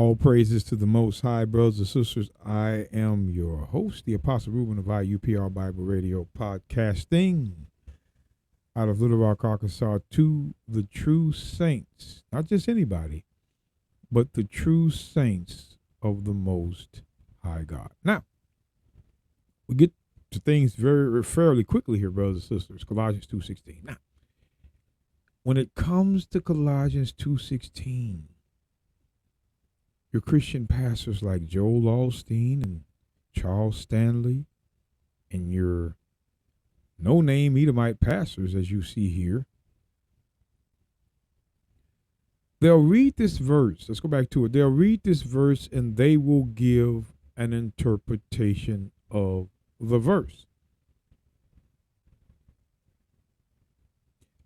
All praises to the Most High, brothers and sisters. I am your host, the Apostle Reuben of IUPR Bible Radio, podcasting out of Little Rock, Arkansas, to the true saints, not just anybody, but the true saints of the Most High God. Now, we get to things fairly quickly here, brothers and sisters. Colossians 2:16. Now, when it comes to Colossians 2:16, your Christian pastors like Joel Osteen and Charles Stanley and your no-name Edomite pastors, as you see here, they'll read this verse. Let's go back to it. They'll read this verse and they will give an interpretation of the verse.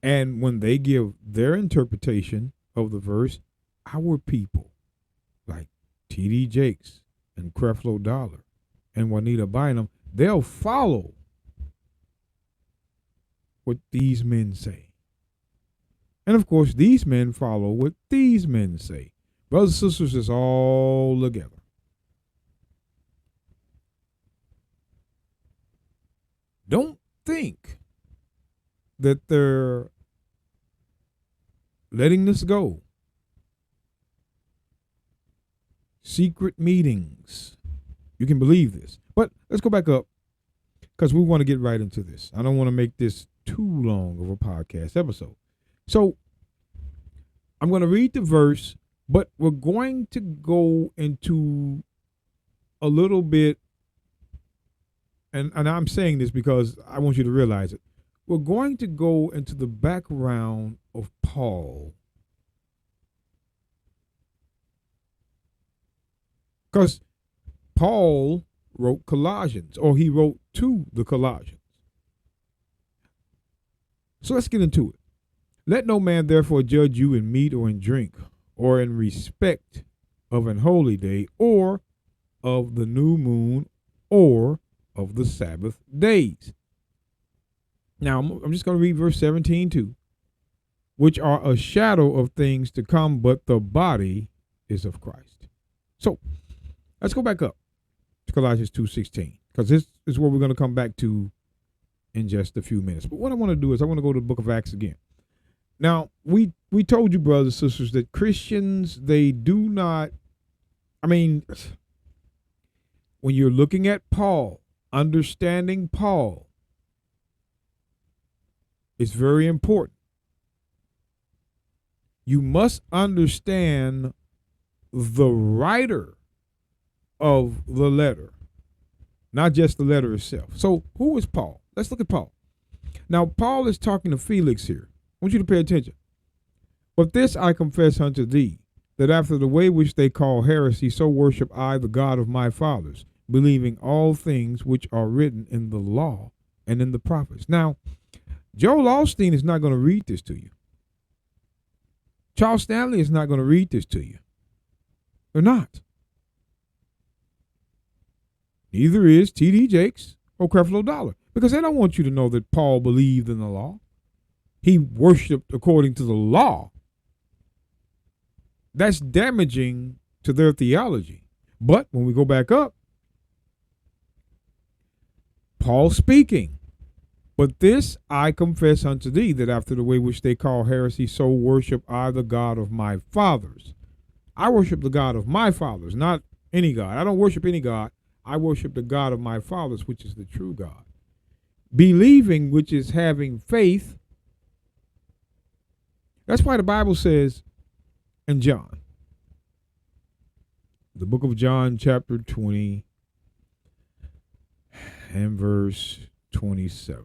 And when they give their interpretation of the verse, our people, like T.D. Jakes and Creflo Dollar and Juanita Bynum, they'll follow what these men say. And of course, these men follow what these men say. Brothers and sisters, it's all together. Don't think that they're letting this go. Secret meetings. You can believe this. But let's go back up because we want to get right into this. I don't want to make this too long of a podcast episode. So I'm going to read the verse, but we're going to go into a little bit, and I'm saying this because I want you to realize it. We're going to go into the background of Paul. Because Paul wrote Colossians, or he wrote to the Colossians. So let's get into it. Let no man therefore judge you in meat or in drink, or in respect of an holy day, or of the new moon, or of the Sabbath days. Now, I'm just going to read verse 17 too, which are a shadow of things to come, but the body is of Christ. So let's go back up to Colossians 2:16, because this is what we're going to come back to in just a few minutes. But what I want to do is I want to go to the book of Acts again. Now, we told you, brothers and sisters, that Christians, they do not, when you're looking at Paul, understanding Paul, it's very important. You must understand the writer of the letter, not just the letter itself. So who is Paul? Let's look at Paul. Now, Paul is talking to Felix here. I want you to pay attention. But this I confess unto thee, that after the way which they call heresy, so worship I the God of my fathers, believing all things which are written in the law and in the prophets. Now, Joel Osteen is not going to read this to you. Charles Stanley is not going to read this to you. They're not. Neither is T.D. Jakes or Creflo Dollar, because they don't want you to know that Paul believed in the law. He worshiped according to the law. That's damaging to their theology. But when we go back up, Paul speaking, but this I confess unto thee, that after the way which they call heresy, so worship I the God of my fathers. I worship the God of my fathers, not any God. I don't worship any God. I worship the God of my fathers, which is the true God. Believing, which is having faith. That's why the Bible says in John, the book of John, chapter 20 and verse 27.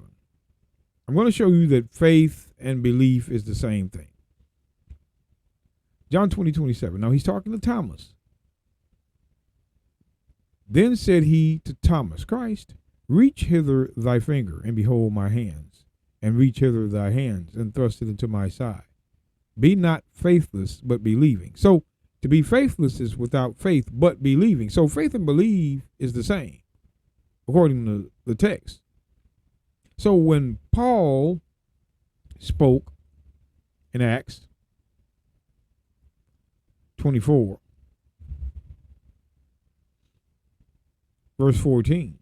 I'm going to show you that faith and belief is the same thing. John 20:27. Now he's talking to Thomas. Then said he to Thomas, Christ, reach hither thy finger, and behold my hands, and reach hither thy hands, and thrust it into my side. Be not faithless, but believing. So to be faithless is without faith, but believing. So faith and believe is the same, according to the text. So when Paul spoke in Acts 24, Verse 14.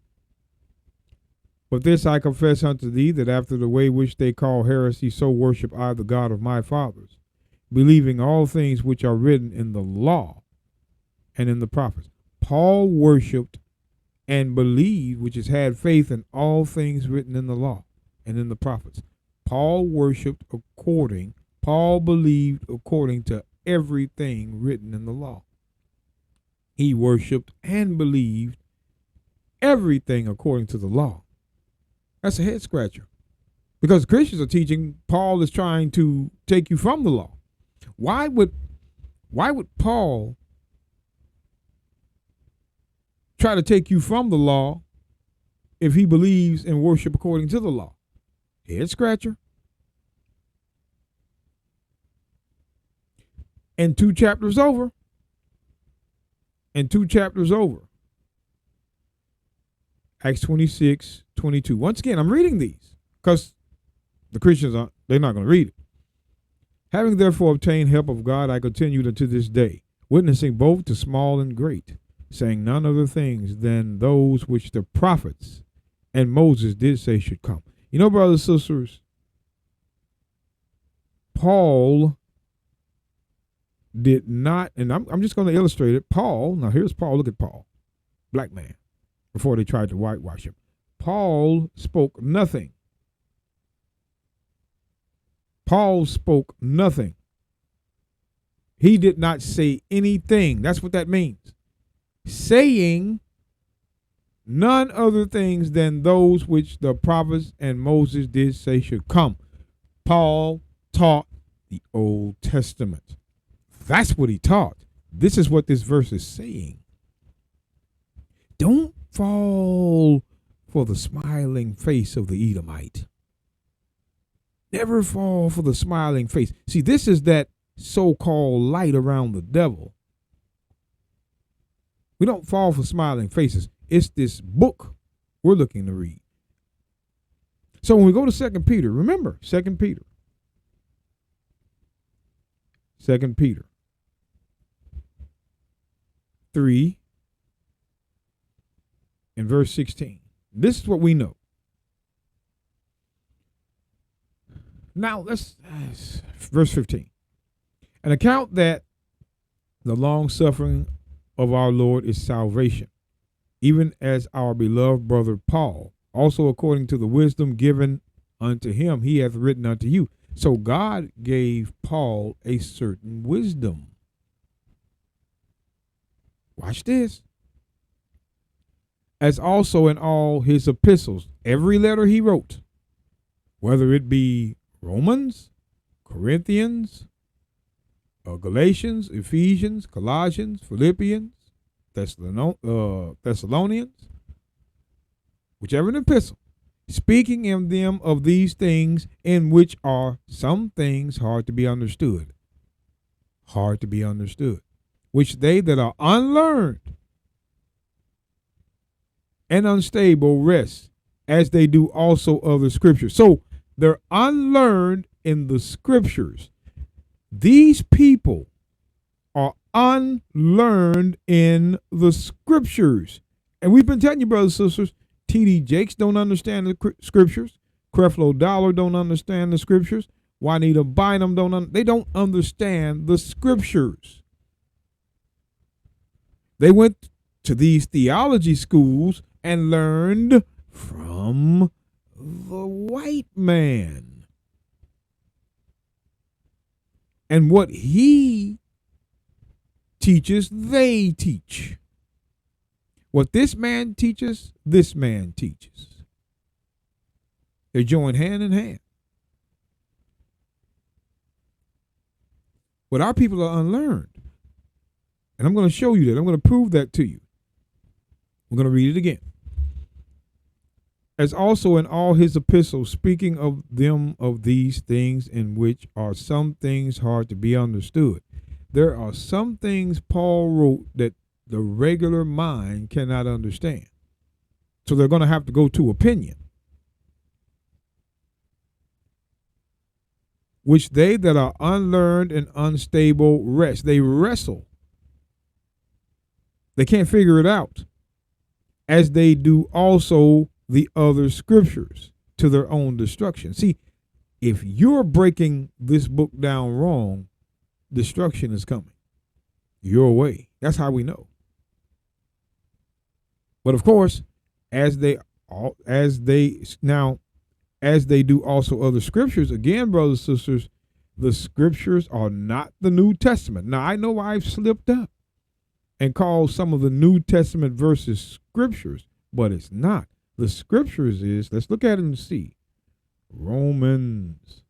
But this I confess unto thee, that after the way which they call heresy, so worship I the God of my fathers, believing all things which are written in the law and in the prophets. Paul worshiped and believed, which is had faith in all things written in the law and in the prophets. Paul believed according to everything written in the law. He worshiped and believed everything according to the law. That's a head scratcher. Because Christians are teaching Paul is trying to take you from the law. Why would Paul try to take you from the law if he believes in worship according to the law? Head scratcher. And two chapters over. Acts 26:22. Once again, I'm reading these because the Christians they're not going to read it. Having therefore obtained help of God, I continued unto this day, witnessing both to small and great, saying none other things than those which the prophets and Moses did say should come. You know, brothers and sisters, Paul did not, and I'm just going to illustrate it. Paul, now here's Paul. Look at Paul, black man, before they tried to whitewash him. Paul spoke nothing. Paul spoke nothing. He did not say anything. That's what that means. Saying none other things than those which the prophets and Moses did say should come. Paul taught the Old Testament. That's what he taught. This is what this verse is saying. Don't fall for the smiling face of the Edomite. Never fall for the smiling face. See, this is that so-called light around the devil. We don't fall for smiling faces. It's this book we're looking to read. So when we go to 2 Peter, remember 2 Peter. 2 Peter 3 and verse 16. This is what we know. Now let's verse 15. An account that the long suffering of our Lord is salvation, even as our beloved brother Paul, also according to the wisdom given unto him, he hath written unto you. So God gave Paul a certain wisdom. Watch this. As also in all his epistles, every letter he wrote, whether it be Romans, Corinthians, Galatians, Ephesians, Colossians, Philippians, Thessalonians, whichever an epistle, speaking in them of these things, in which are some things hard to be understood, which they that are unlearned and unstable rest, as they do also other scriptures. So they're unlearned in the scriptures. These people are unlearned in the scriptures. And we've been telling you, brothers and sisters, T.D. Jakes don't understand the scriptures. Creflo Dollar don't understand the scriptures. Juanita Bynum they don't understand the scriptures. They went to these theology schools and learned from the white man. And what he teaches, they teach. What this man teaches, this man teaches. They join hand in hand. But our people are unlearned. And I'm going to show you that. I'm going to prove that to you. I'm going to read it again. As also in all his epistles, speaking of them of these things, in which are some things hard to be understood. There are some things Paul wrote that the regular mind cannot understand. So they're going to have to go to opinion. Which they that are unlearned and unstable rest. They wrestle. They can't figure it out. as they do also the other scriptures to their own destruction. See, if you're breaking this book down wrong, destruction is coming your way. That's how we know. But of course, as they do also other scriptures, again, brothers and sisters, the scriptures are not the New Testament. Now, I know I've slipped up and called some of the New Testament verses scriptures, but it's not. The scriptures is, let's look at it and see. Romans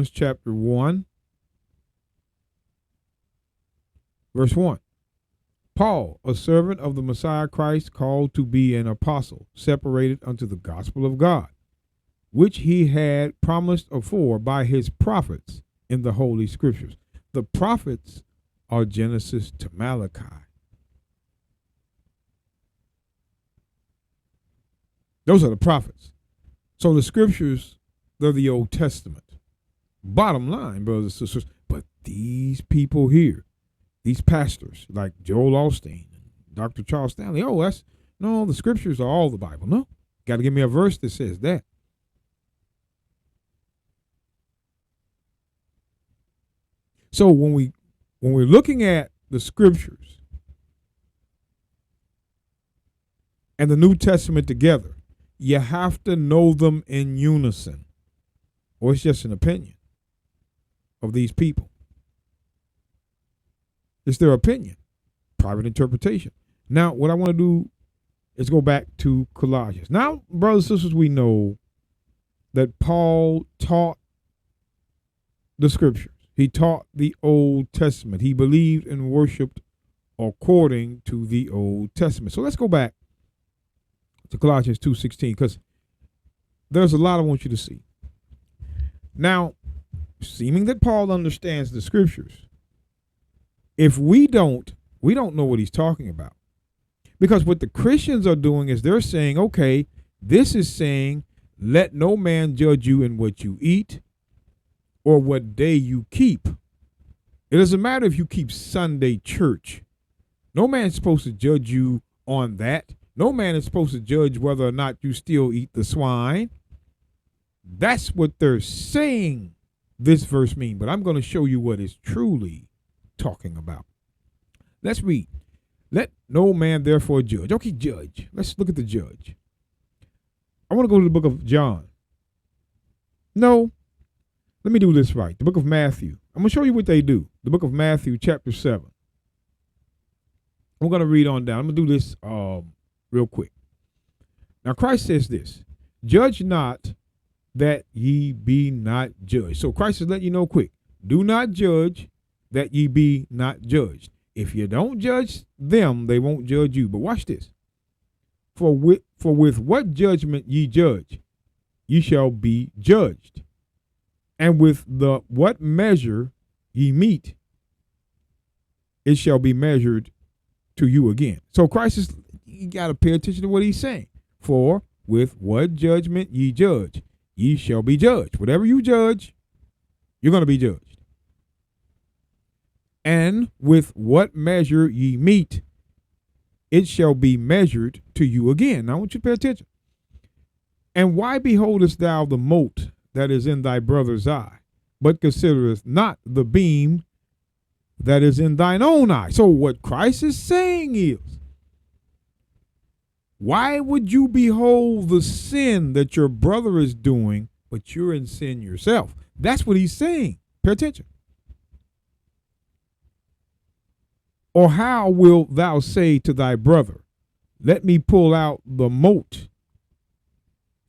chapter 1, verse 1. Paul, a servant of the Messiah Christ, called to be an apostle, separated unto the gospel of God, which he had promised afore by his prophets in the Holy Scriptures. The prophets are Genesis to Malachi. Those are the prophets. So the scriptures, they're the Old Testament. Bottom line, brothers and sisters, but these people here, these pastors like Joel Osteen and Dr. Charles Stanley, the scriptures are all the Bible. No, got to give me a verse that says that. So when we're looking at the scriptures and the New Testament together, you have to know them in unison, or it's just an opinion of these people. It's their opinion, private interpretation. Now, what I want to do is go back to Colossians. Now, brothers and sisters, we know that Paul taught the scriptures. He taught the Old Testament. He believed and worshiped according to the Old Testament. So let's go back to Colossians 2:16, because there's a lot I want you to see. Now, seeming that Paul understands the scriptures, if we don't know what he's talking about. Because what the Christians are doing is they're saying, okay, this is saying, let no man judge you in what you eat or what day you keep. It doesn't matter if you keep Sunday church. No man's supposed to judge you on that. No man is supposed to judge whether or not you still eat the swine. That's what they're saying this verse means. But I'm going to show you what it's truly talking about. Let's read. Let no man therefore judge. Okay, judge. Let's look at the judge. I want to go to the book of John. No, let me do this right. The book of Matthew. I'm going to show you what they do. The book of Matthew, chapter 7. I'm going to read on down. I'm going to do this real quick. Now, Christ says this, judge not that ye be not judged. So Christ is letting you know quick, do not judge that ye be not judged. If you don't judge them, they won't judge you. But watch this. For with what judgment ye judge, ye shall be judged. And with what measure ye meet, it shall be measured to you again. So Christ is, you got to pay attention to what he's saying. For with what judgment ye judge, ye shall be judged. Whatever you judge, you're going to be judged. And with what measure ye meet, it shall be measured to you again. Now I want you to pay attention. And why beholdest thou the mote that is in thy brother's eye, but considerest not the beam that is in thine own eye? So what Christ is saying is, why would you behold the sin that your brother is doing, but you're in sin yourself? That's what he's saying. Pay attention. Or how wilt thou say to thy brother, let me pull out the mote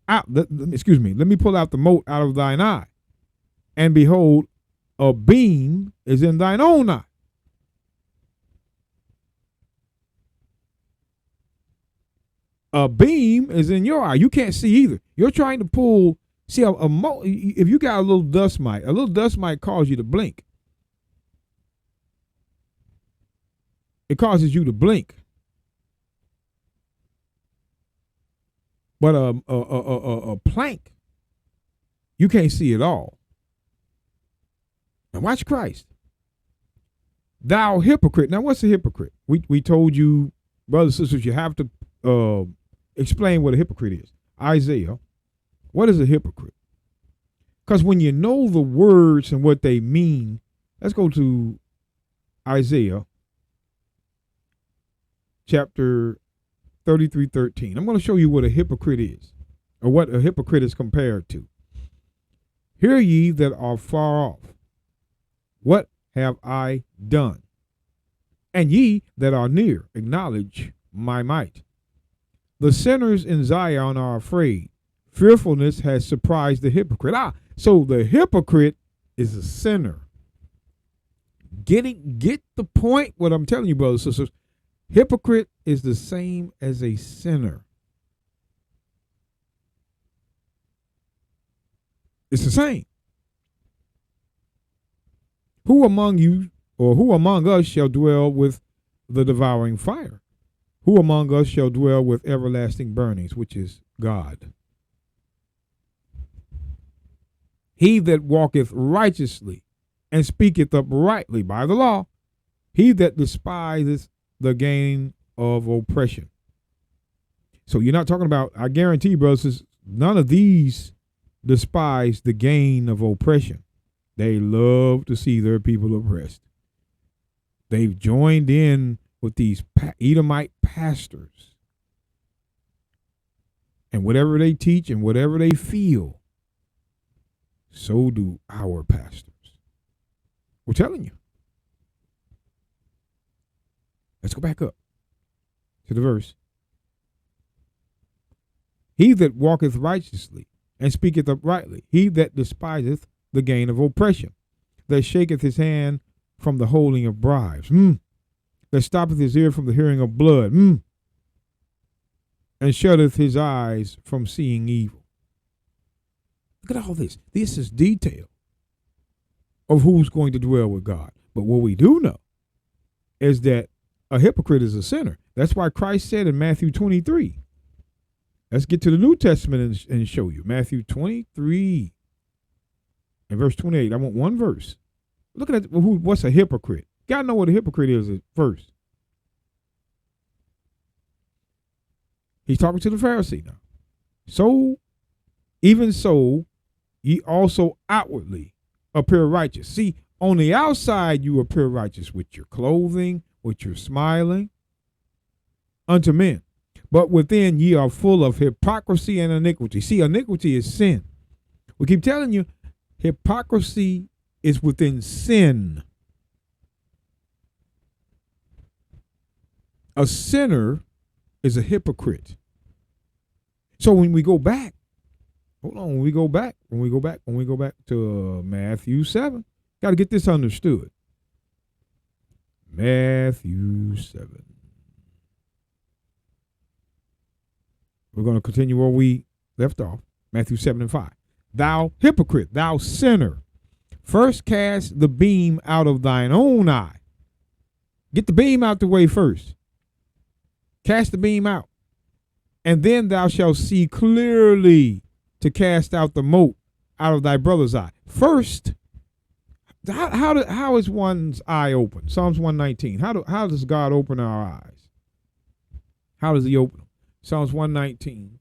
let me pull out the mote out of thine eye, and behold, a beam is in thine own eye. A beam is in your eye. You can't see either. You're trying to pull, see a mote. If you got a little dust mite cause you to blink. It causes you to blink. But a plank, you can't see it all. Now watch Christ. Thou hypocrite. Now what's a hypocrite? We told you brothers and sisters, you have to explain what a hypocrite is. Isaiah, what is a hypocrite? Because when you know the words and what they mean, let's go to Isaiah chapter 33:13. I'm going to show you what a hypocrite is, or what a hypocrite is compared to. Hear ye that are far off, what have I done? And ye that are near, acknowledge my might. The sinners in Zion are afraid. Fearfulness has surprised the hypocrite. So the hypocrite is a sinner. Get the point what I'm telling you, brothers and sisters. Hypocrite is the same as a sinner. It's the same. Who among you, or who among us shall dwell with the devouring fire? Who among us shall dwell with everlasting burnings, which is God? He that walketh righteously and speaketh uprightly by the law, he that despiseth the gain of oppression. So you're not talking about, I guarantee, brothers, none of these despise the gain of oppression. They love to see their people oppressed. They've joined in with these Edomite pastors. And whatever they teach and whatever they feel, so do our pastors. We're telling you. Let's go back up to the verse. He that walketh righteously and speaketh uprightly, he that despiseth the gain of oppression, that shaketh his hand from the holding of bribes, that stoppeth his ear from the hearing of blood, and shutteth his eyes from seeing evil. Look at all this. This is detail of who's going to dwell with God. But what we do know is that a hypocrite is a sinner. That's why Christ said in Matthew 23. Let's get to the New Testament and show you. Matthew 23 and verse 28. I want one verse. Look at what's a hypocrite. Gotta know what a hypocrite is at first. He's talking to the Pharisee now. So, even so, ye also outwardly appear righteous. See, on the outside you appear righteous with your clothing, with your smiling unto men. But within ye are full of hypocrisy and iniquity. See, iniquity is sin. We keep telling you, hypocrisy is within sin. A sinner is a hypocrite. So when we go back, when we go back to Matthew 7, got to get this understood. Matthew 7. We're going to continue where we left off. Matthew 7 and 5. Thou hypocrite, thou sinner, first cast the beam out of thine own eye. Get the beam out the way first. Cast the beam out. And then thou shalt see clearly to cast out the mote out of thy brother's eye. First, how is one's eye open? Psalms 119. How does God open our eyes? How does he open them? Psalms 119,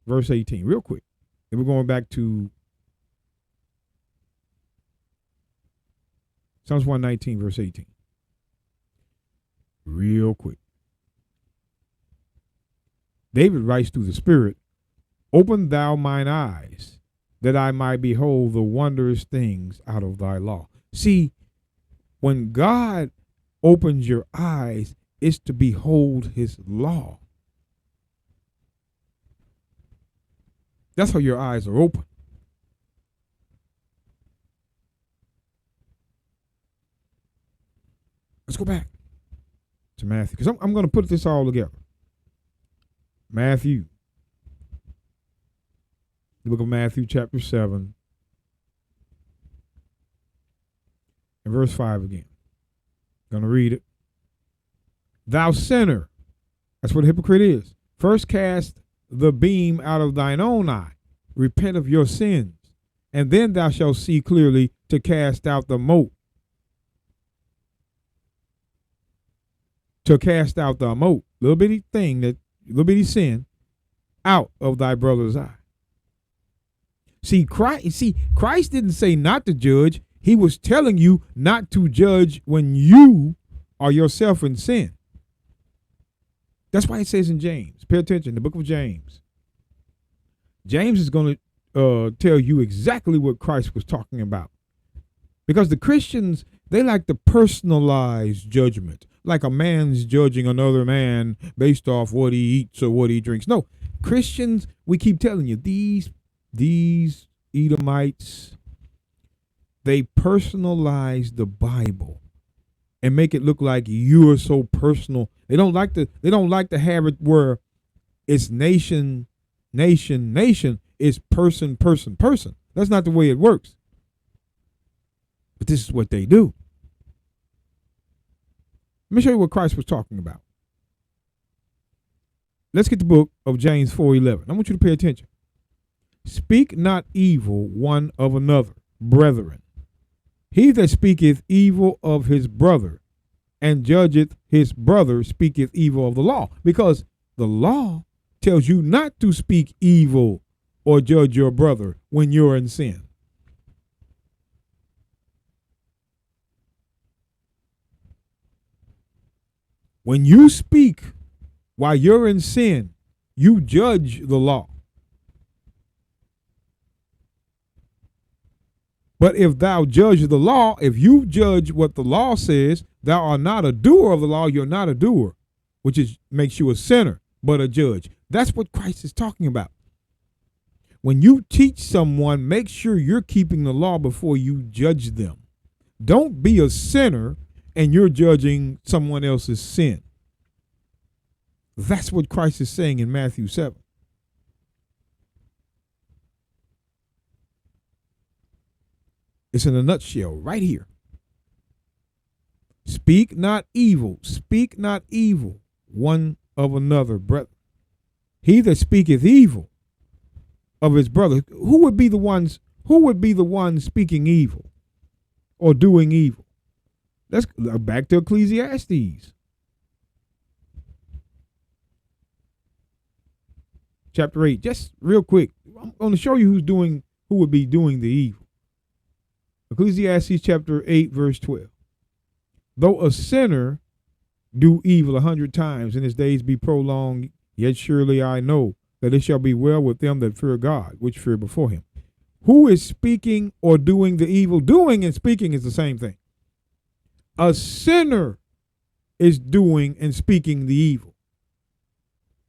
verse 18. Real quick. Then we're going back to Psalms 119, verse 18. Real quick. David writes through the Spirit, open thou mine eyes, that I might behold the wondrous things out of thy law. See, when God opens your eyes, it's to behold his law. That's how your eyes are open. Let's go back to Matthew, because I'm going to put this all together. Matthew. The book of Matthew, chapter 7, and verse 5 again. Going to read it. Thou sinner, that's what a hypocrite is. First cast the beam out of thine own eye. Repent of your sins, and then thou shalt see clearly to cast out the mote to cast out the mote, little bitty sin, out of thy brother's eye. See, Christ didn't say not to judge. He was telling you not to judge when you are yourself in sin. That's why it says in James, pay attention, the book of James. James is going to tell you exactly what Christ was talking about. Because the Christians, they like to personalize judgment, like a man's judging another man based off what he eats or what he drinks. No, Christians, we keep telling you, these Edomites, they personalize the Bible and make it look like you are so personal. They don't like to have it where it's nation. It's person. That's not the way it works. But this is what they do. Let me show you what Christ was talking about. Let's get the book of James 4:11. I want you to pay attention. Speak not evil one of another, brethren. He that speaketh evil of his brother and judgeth his brother speaketh evil of the law. Because the law tells you not to speak evil or judge your brother when you're in sin. When you speak while you're in sin, you judge the law. But if thou judge the law, if you judge what the law says, thou art not a doer of the law, you're not a doer, which makes you a sinner, but a judge. That's what Christ is talking about. When you teach someone, make sure you're keeping the law before you judge them. Don't be a sinner and you're judging someone else's sin. That's what Christ is saying in Matthew 7. It's in a nutshell right here. Speak not evil one of another, brethren. He that speaketh evil of his brother, who would be the ones speaking evil or doing evil? Let's go back to Ecclesiastes. Chapter 8, just real quick. I'm going to show you who would be doing the evil. Ecclesiastes chapter 8, verse 12. Though a sinner do evil 100 times and his days be prolonged, yet surely I know that it shall be well with them that fear God, which fear before him. Who is speaking or doing the evil? Doing and speaking is the same thing. A sinner is doing and speaking the evil,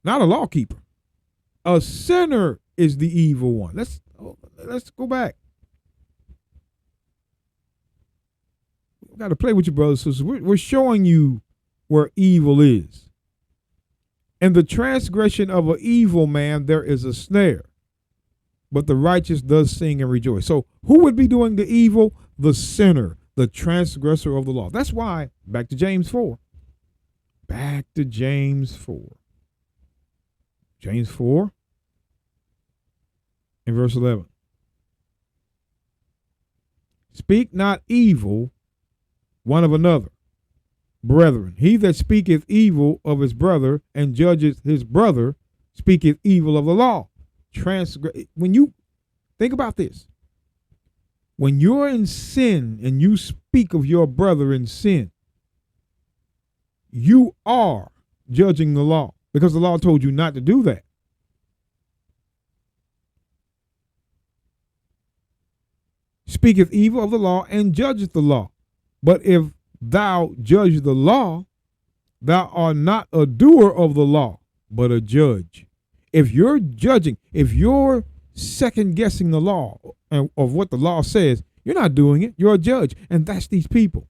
not a lawkeeper. A sinner is the evil one. Let's go back. We've got to play with you, brothers and sisters. We're showing you where evil is. In the transgression of an evil man, there is a snare, but the righteous does sing and rejoice. So who would be doing the evil? The sinner, the transgressor of the law. That's why, back to James 4. Back to James 4. James 4 in verse 11. Speak not evil one of another, brethren. He that speaketh evil of his brother and judgeth his brother speaketh evil of the law. When you think about this, when you're in sin and you speak of your brother in sin, you are judging the law because the law told you not to do that. Speaketh evil of the law and judgeth the law. But if thou judge the law, thou art not a doer of the law, but a judge. If you're judging, if you're second guessing the law and of what the law says, you're not doing it. You're a judge. And that's these people.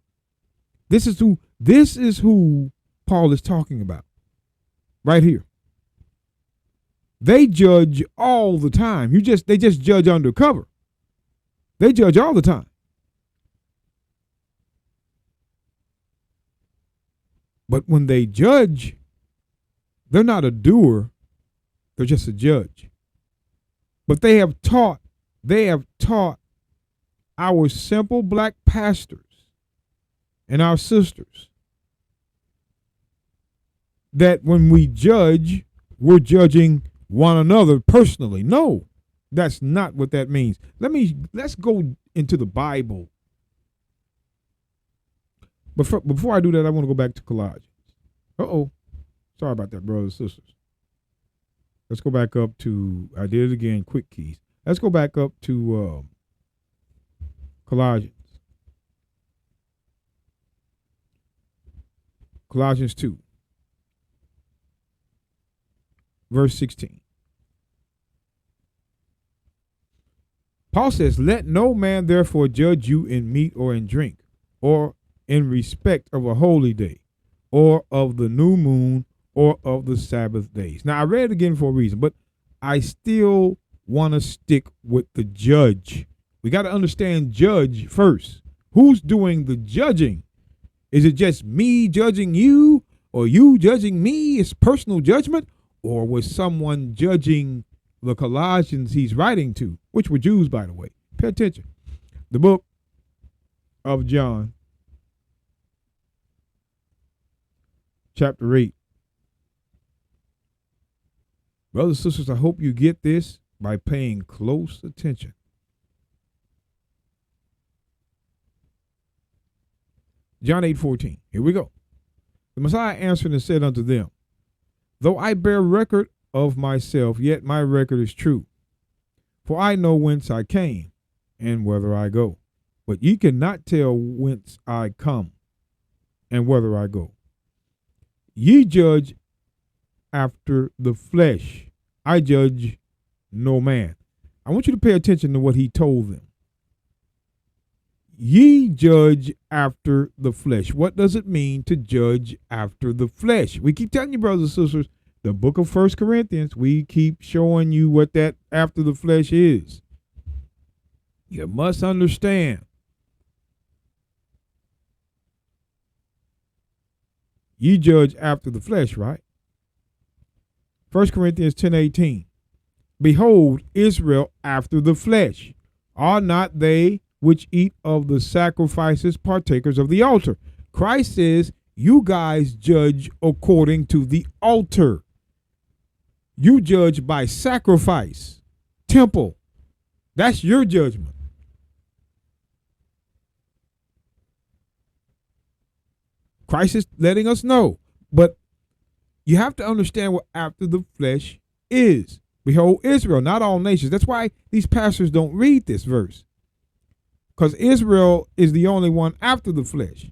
This is who Paul is talking about right here. They judge all the time. They just judge undercover. They judge all the time. But when they judge, they're not a doer, they're just a judge. But they have taught our simple black pastors and our sisters that when we judge, we're judging one another personally. No, that's not what that means. Let's go into the Bible. But before I do that, I want to go back to Colossians. Sorry about that, brothers and sisters. Let's go back up to, I did it again, quick keys. Let's go back up to Colossians. Colossians 2, verse 16. Paul says, let no man therefore judge you in meat or in drink, or in respect of a holy day, or of the new moon, or of the Sabbath days. Now, I read it again for a reason, but I still want to stick with the judge. We got to understand judge first. Who's doing the judging? Is it just me judging you, or you judging me? It's personal judgment? Or was someone judging the Colossians he's writing to, which were Jews, by the way? Pay attention. The book of John, chapter 8. Brothers and sisters, I hope you get this by paying close attention. John 8:14. Here we go. The Messiah answered and said unto them, though I bear record of myself, yet my record is true. For I know whence I came, and whither I go. But ye cannot tell whence I come, and whither I go. Ye judge after the flesh. I judge no man. I want you to pay attention to what he told them. Ye judge after the flesh. What does it mean to judge after the flesh? We keep telling you, brothers and sisters, the book of 1 Corinthians, we keep showing you what that after the flesh is. You must understand. Ye judge after the flesh, right? 1 Corinthians 10:18. Behold, Israel after the flesh. Are not they which eat of the sacrifices partakers of the altar? Christ says, you guys judge according to the altar. You judge by sacrifice, temple. That's your judgment. Christ is letting us know. But you have to understand what after the flesh is. Behold, Israel, not all nations. That's why these pastors don't read this verse. Because Israel is the only one after the flesh.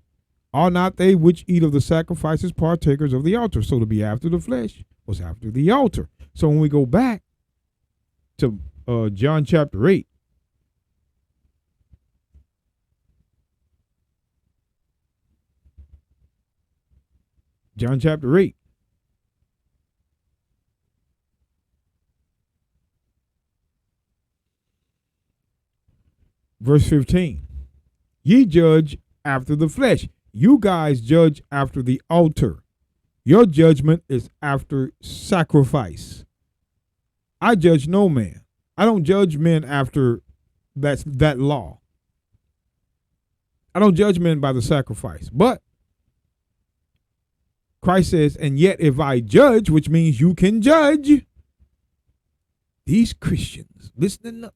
Are not they which eat of the sacrifices partakers of the altar? So to be after the flesh was after the altar. So when we go back to John chapter 8, John chapter 8, verse 15. Ye judge after the flesh. You guys judge after the altar. Your judgment is after sacrifice. I judge no man. I don't judge men after that law. I don't judge men by the sacrifice. But Christ says, and yet if I judge, which means you can judge, these Christians, listening up.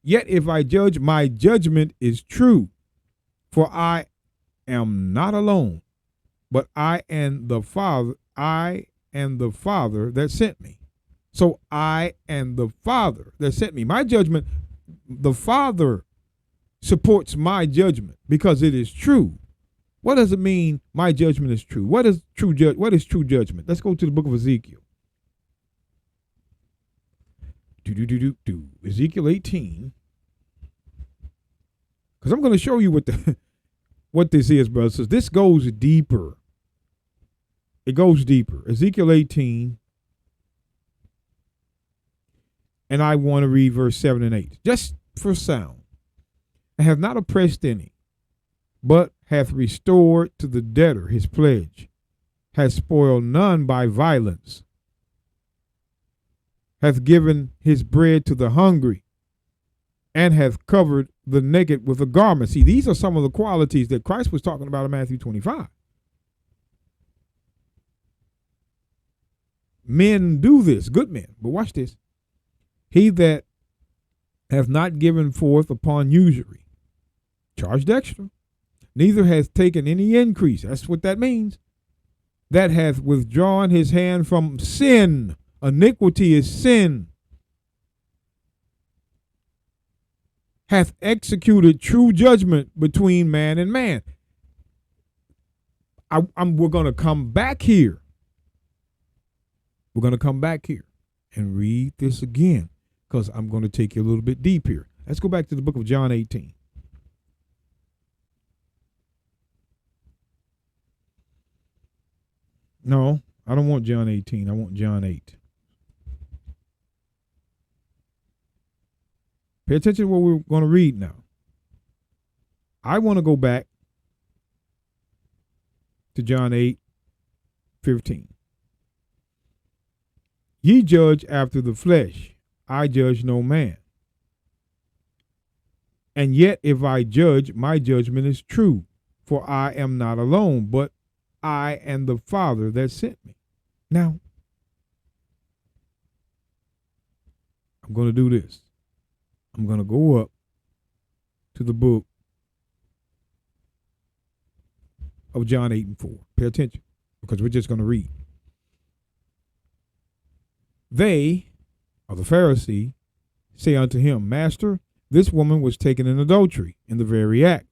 Yet if I judge, my judgment is true. For I am not alone, but I and the Father that sent me. So I and the Father that sent me. My judgment, the Father supports my judgment because it is true. What does it mean my judgment is true? What is true judgment? Let's go to the book of Ezekiel. Ezekiel 18. Because I'm going to show you what this is, brothers. So this goes deeper. It goes deeper. Ezekiel 18. And I want to read verse 7 and 8. Just for sound. I have not oppressed any, but hath restored to the debtor his pledge, hath spoiled none by violence, hath given his bread to the hungry, and hath covered the naked with a garment. See, these are some of the qualities that Christ was talking about in Matthew 25. men do this, good men. But watch this. He that hath not given forth upon usury, charged extra, neither hath taken any increase. That's what that means. That hath withdrawn his hand from sin. Iniquity is sin. Hath executed true judgment between man and man. We're going to come back here. We're going to come back here and read this again, because I'm going to take you a little bit deep here. Let's go back to the book of John 18. No, I don't want John 18. I want John 8. Pay attention to what we're going to read now. I want to go back to John 8:15. Ye judge after the flesh. I judge no man. And yet if I judge, my judgment is true. For I am not alone, but I and the Father that sent me. Now, I'm going to do this. I'm going to go up to the book of John 8:4. Pay attention, because we're just going to read. They, or the Pharisee, say unto him, Master, this woman was taken in adultery in the very act.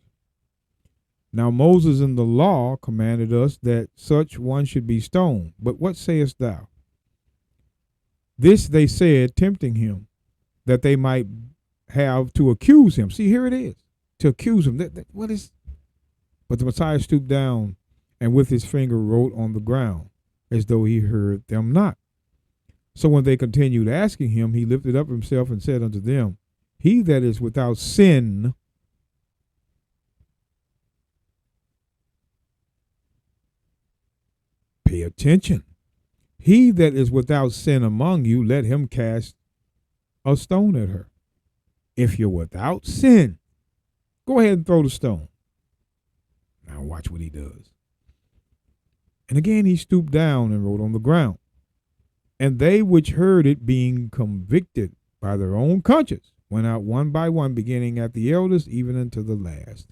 Now Moses in the law commanded us that such one should be stoned. But what sayest thou? This they said, tempting him, that they might have to accuse him. See, here it is, to accuse him. What is? But the Messiah stooped down and with his finger wrote on the ground, as though he heard them not. So when they continued asking him, he lifted up himself and said unto them, He that is without sin, pay attention. He that is without sin among you, let him cast a stone at her. If you're without sin, go ahead and throw the stone. Now watch what he does. And again he stooped down and wrote on the ground. And they which heard it, being convicted by their own conscience, went out one by one, beginning at the eldest, even unto the last.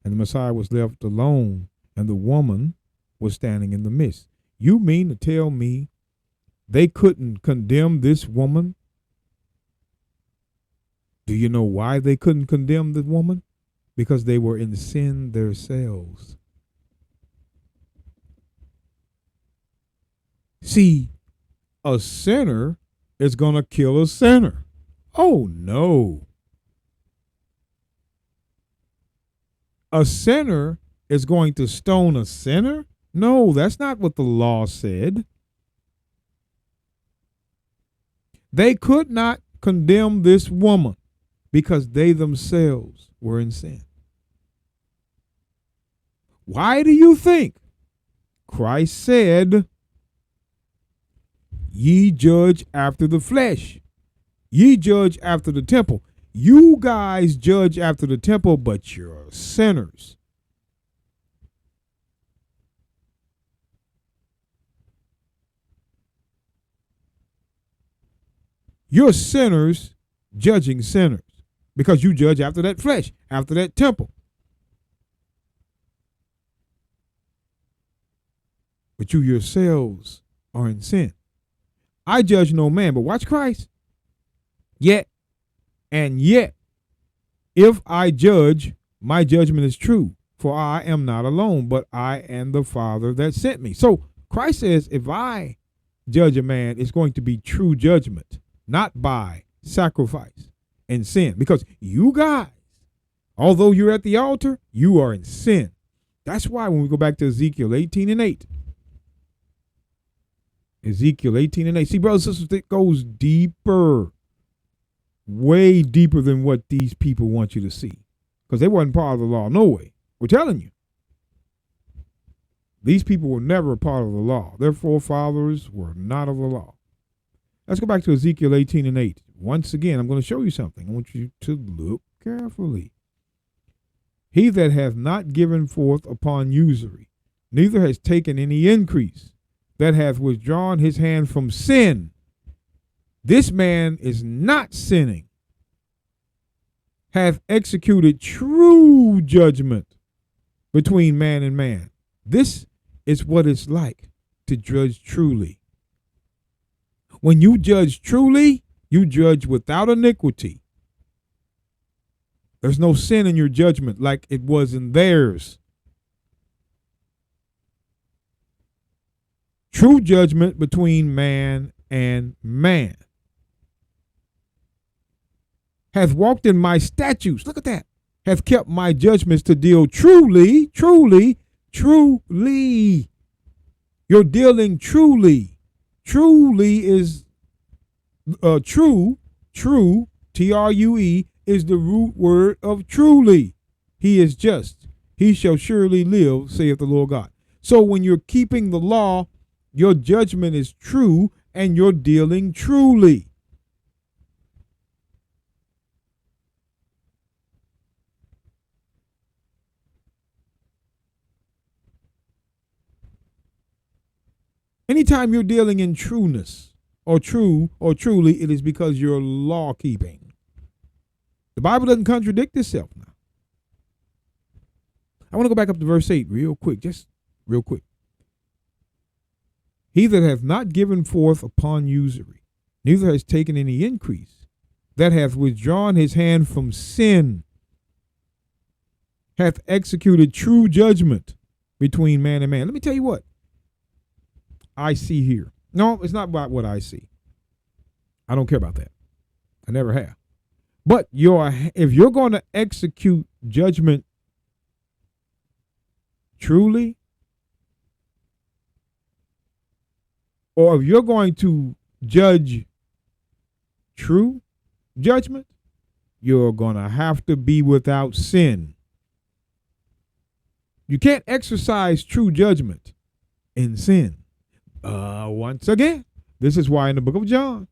And the Messiah was left alone, and the woman was standing in the midst. You mean to tell me they couldn't condemn this woman? Do you know why they couldn't condemn the woman? Because they were in sin themselves. See, a sinner is going to kill a sinner. Oh, no. A sinner is going to stone a sinner? No, that's not what the law said. They could not condemn this woman because they themselves were in sin. Why do you think Christ said, Ye judge after the flesh, ye judge after the temple? You guys judge after the temple, but you're sinners. You're sinners judging sinners because you judge after that flesh, after that temple. But you yourselves are in sin. I judge no man, but watch Christ. Yet, if I judge, my judgment is true, for I am not alone, but I and the Father that sent me. So Christ says, if I judge a man, it's going to be true judgment, not by sacrifice and sin. Because you guys, although you're at the altar, you are in sin. That's why when we go back to Ezekiel 18:8, Ezekiel 18:8. See, brothers and sisters, it goes deeper, way deeper than what these people want you to see, because they wasn't part of the law. No way. We're telling you. These people were never a part of the law. Their forefathers were not of the law. Let's go back to Ezekiel 18:8. Once again, I'm going to show you something. I want you to look carefully. He that hath not given forth upon usury, neither has taken any increase. that hath withdrawn his hand from sin. This man is not sinning, hath executed true judgment between man and man. This is what it's like to judge truly. When you judge truly, you judge without iniquity. There's no sin in your judgment like it was in theirs. True judgment between man and man. Hath walked in my statutes. Look at that. Hath kept my judgments to deal truly, truly, truly. You're dealing truly. Truly is true, True, is the root word of truly. He is just. He shall surely live, saith the Lord God. So when you're keeping the law, your judgment is true and you're dealing truly. Anytime you're dealing in trueness or true or truly, it is because you're law keeping. The Bible doesn't contradict itself now. I want to go back up to verse 8 real quick, just real quick. He that hath not given forth upon usury, neither has taken any increase, that hath withdrawn his hand from sin, hath executed true judgment between man and man. Let me tell you what I see here. No, it's not about what I see. I don't care about that. I never have. But if you're going to execute judgment truly, or if you're going to judge true judgment, you're going to have to be without sin. You can't exercise true judgment in sin. Once again, this is why in the book of John,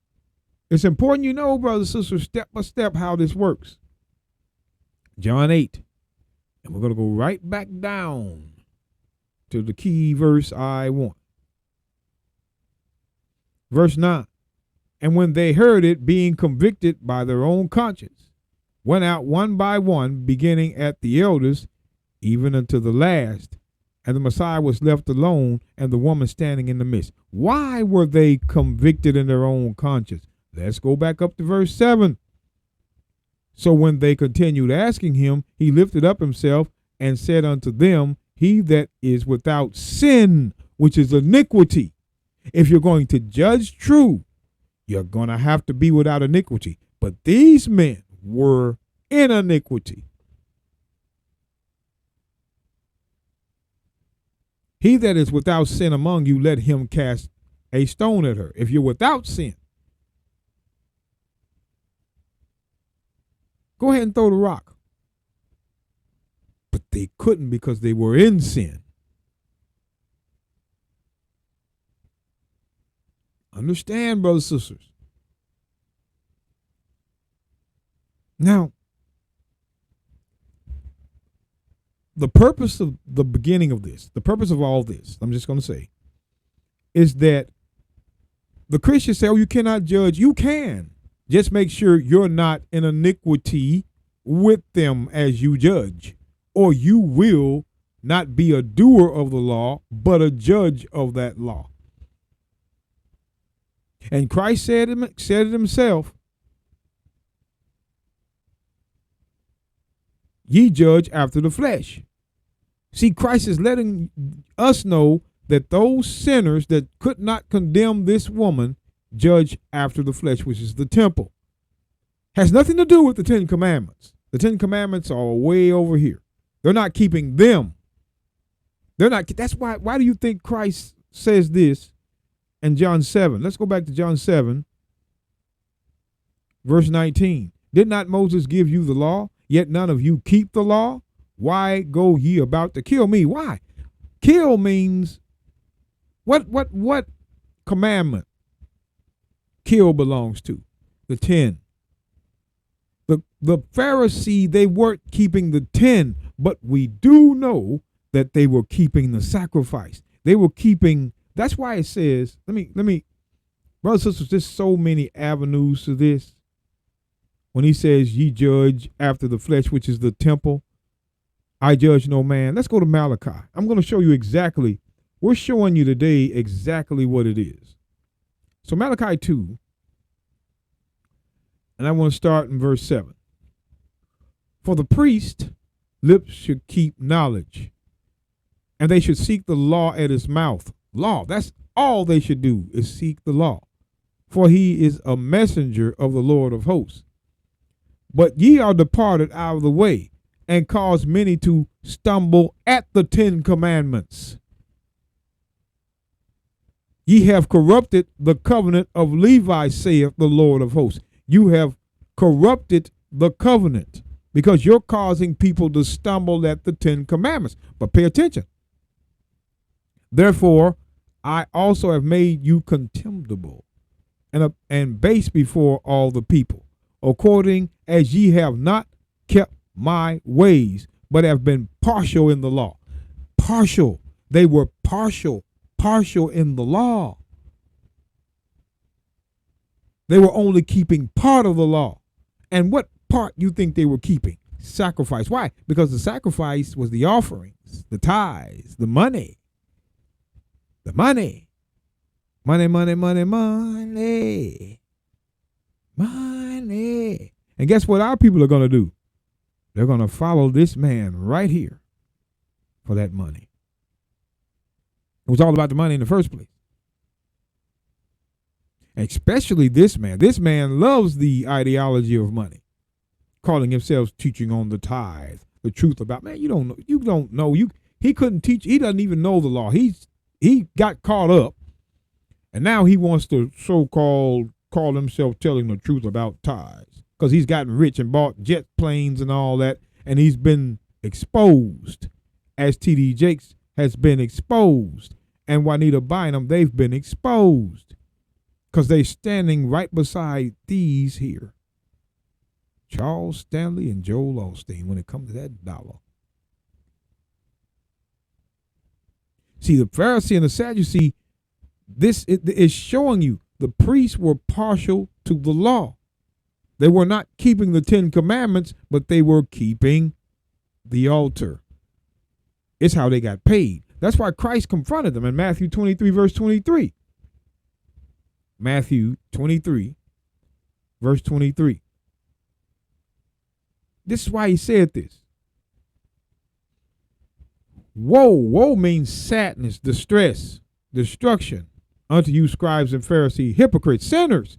it's important you know, brothers and sisters, step by step how this works. John 8, and we're going to go right back down to the key verse I want. Verse 9, and when they heard it, being convicted by their own conscience, went out one by one, beginning at the eldest, even unto the last. And the Messiah was left alone, and the woman standing in the midst. Why were they convicted in their own conscience? Let's go back up to verse 7. So when they continued asking him, he lifted up himself and said unto them, he that is without sin, which is iniquity. If you're going to judge true, you're going to have to be without iniquity. But these men were in iniquity. He that is without sin among you, let him cast a stone at her. If you're without sin, go ahead and throw the rock. But they couldn't because they were in sin. Understand, brothers and sisters. Now, the purpose of the beginning of this, the purpose of all this, I'm just going to say, is that the Christians say, oh, you cannot judge. You can. Just make sure you're not in iniquity with them as you judge, or you will not be a doer of the law, but a judge of that law. And Christ said it himself, ye judge after the flesh. See, Christ is letting us know that those sinners that could not condemn this woman judge after the flesh, which is the temple. Has nothing to do with the 10 Commandments. The 10 Commandments are way over here. They're not keeping them. They're not. That's why do you think Christ says this in John 7? Let's go back to John 7, verse 19. Did not Moses give you the law? Yet none of you keep the law. Why go ye about to kill me? Why? Kill means what commandment kill belongs to? The 10. The Pharisee, they weren't keeping the 10, but we do know that they were keeping the sacrifice. They were keeping That's why it says, let me, brothers and sisters, there's so many avenues to this. When he says, ye judge after the flesh, which is the temple, I judge no man. Let's go to Malachi. I'm going to show you exactly. We're showing you today exactly what it is. So Malachi 2, and I want to start in verse 7. For the priest lips should keep knowledge, and they should seek the law at his mouth. Law, that's all they should do, is seek the law. For he is a messenger of the Lord of hosts. But ye are departed out of the way, and cause many to stumble at the 10 commandments. Ye have corrupted the covenant of Levi, saith the Lord of hosts. You have corrupted the covenant because you're causing people to stumble at the 10 commandments. But pay attention. Therefore, I also have made you contemptible and base before all the people, according as ye have not kept my ways, but have been partial in the law. Partial. They were partial in the law. They were only keeping part of the law. And what part you think they were keeping? Sacrifice. Why? Because the sacrifice was the offerings, the tithes, the money. The money. Money, money, money, money. Money. And guess what our people are going to do? They're going to follow this man right here for that money. It was all about the money in the first place. Especially this man. This man loves the ideology of money, calling himself teaching on the tithe, the truth about, man, you don't know. He couldn't teach. He doesn't even know the law. He got caught up, and now he wants to so-called call himself telling the truth about tithes because he's gotten rich and bought jet planes and all that, and he's been exposed, as T.D. Jakes has been exposed, and Juanita Bynum, they've been exposed because they're standing right beside these here, Charles Stanley and Joel Osteen, when it comes to that dollar. See, the Pharisee and the Sadducee, this is showing you the priests were partial to the law. They were not keeping the 10 commandments, but they were keeping the altar. It's how they got paid. That's why Christ confronted them in Matthew 23, verse 23. Matthew 23, verse 23. This is why he said this. Woe, woe means sadness, distress, destruction unto you scribes and Pharisees, hypocrites, sinners.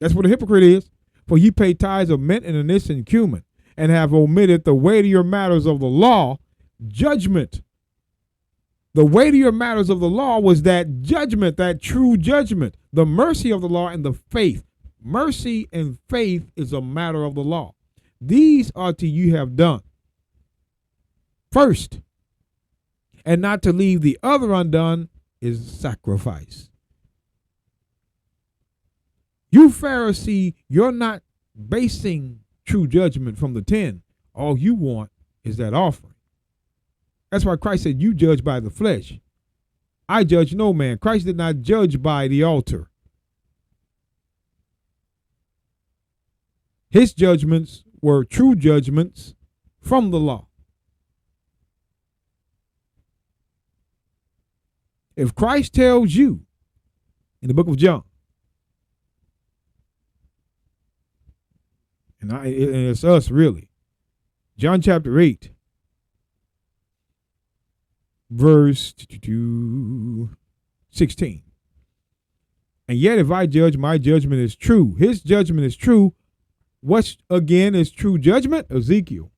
That's what a hypocrite is. For ye pay tithes of mint and anise and cumin, and have omitted the weightier matters of the law, judgment. The weightier matters of the law was that judgment, that true judgment, the mercy of the law and the faith. Mercy and faith is a matter of the law. These are to you have done first, and not to leave the other undone is sacrifice. You Pharisee, you're not basing true judgment from the 10. All you want is that offering. That's why Christ said, you judge by the flesh. I judge no man. Christ did not judge by the altar. His judgments were true judgments from the law. If Christ tells you in the book of John, and it's us really, John chapter 8, verse 16. And yet if I judge, my judgment is true. His judgment is true. What again is true judgment? Ezekiel.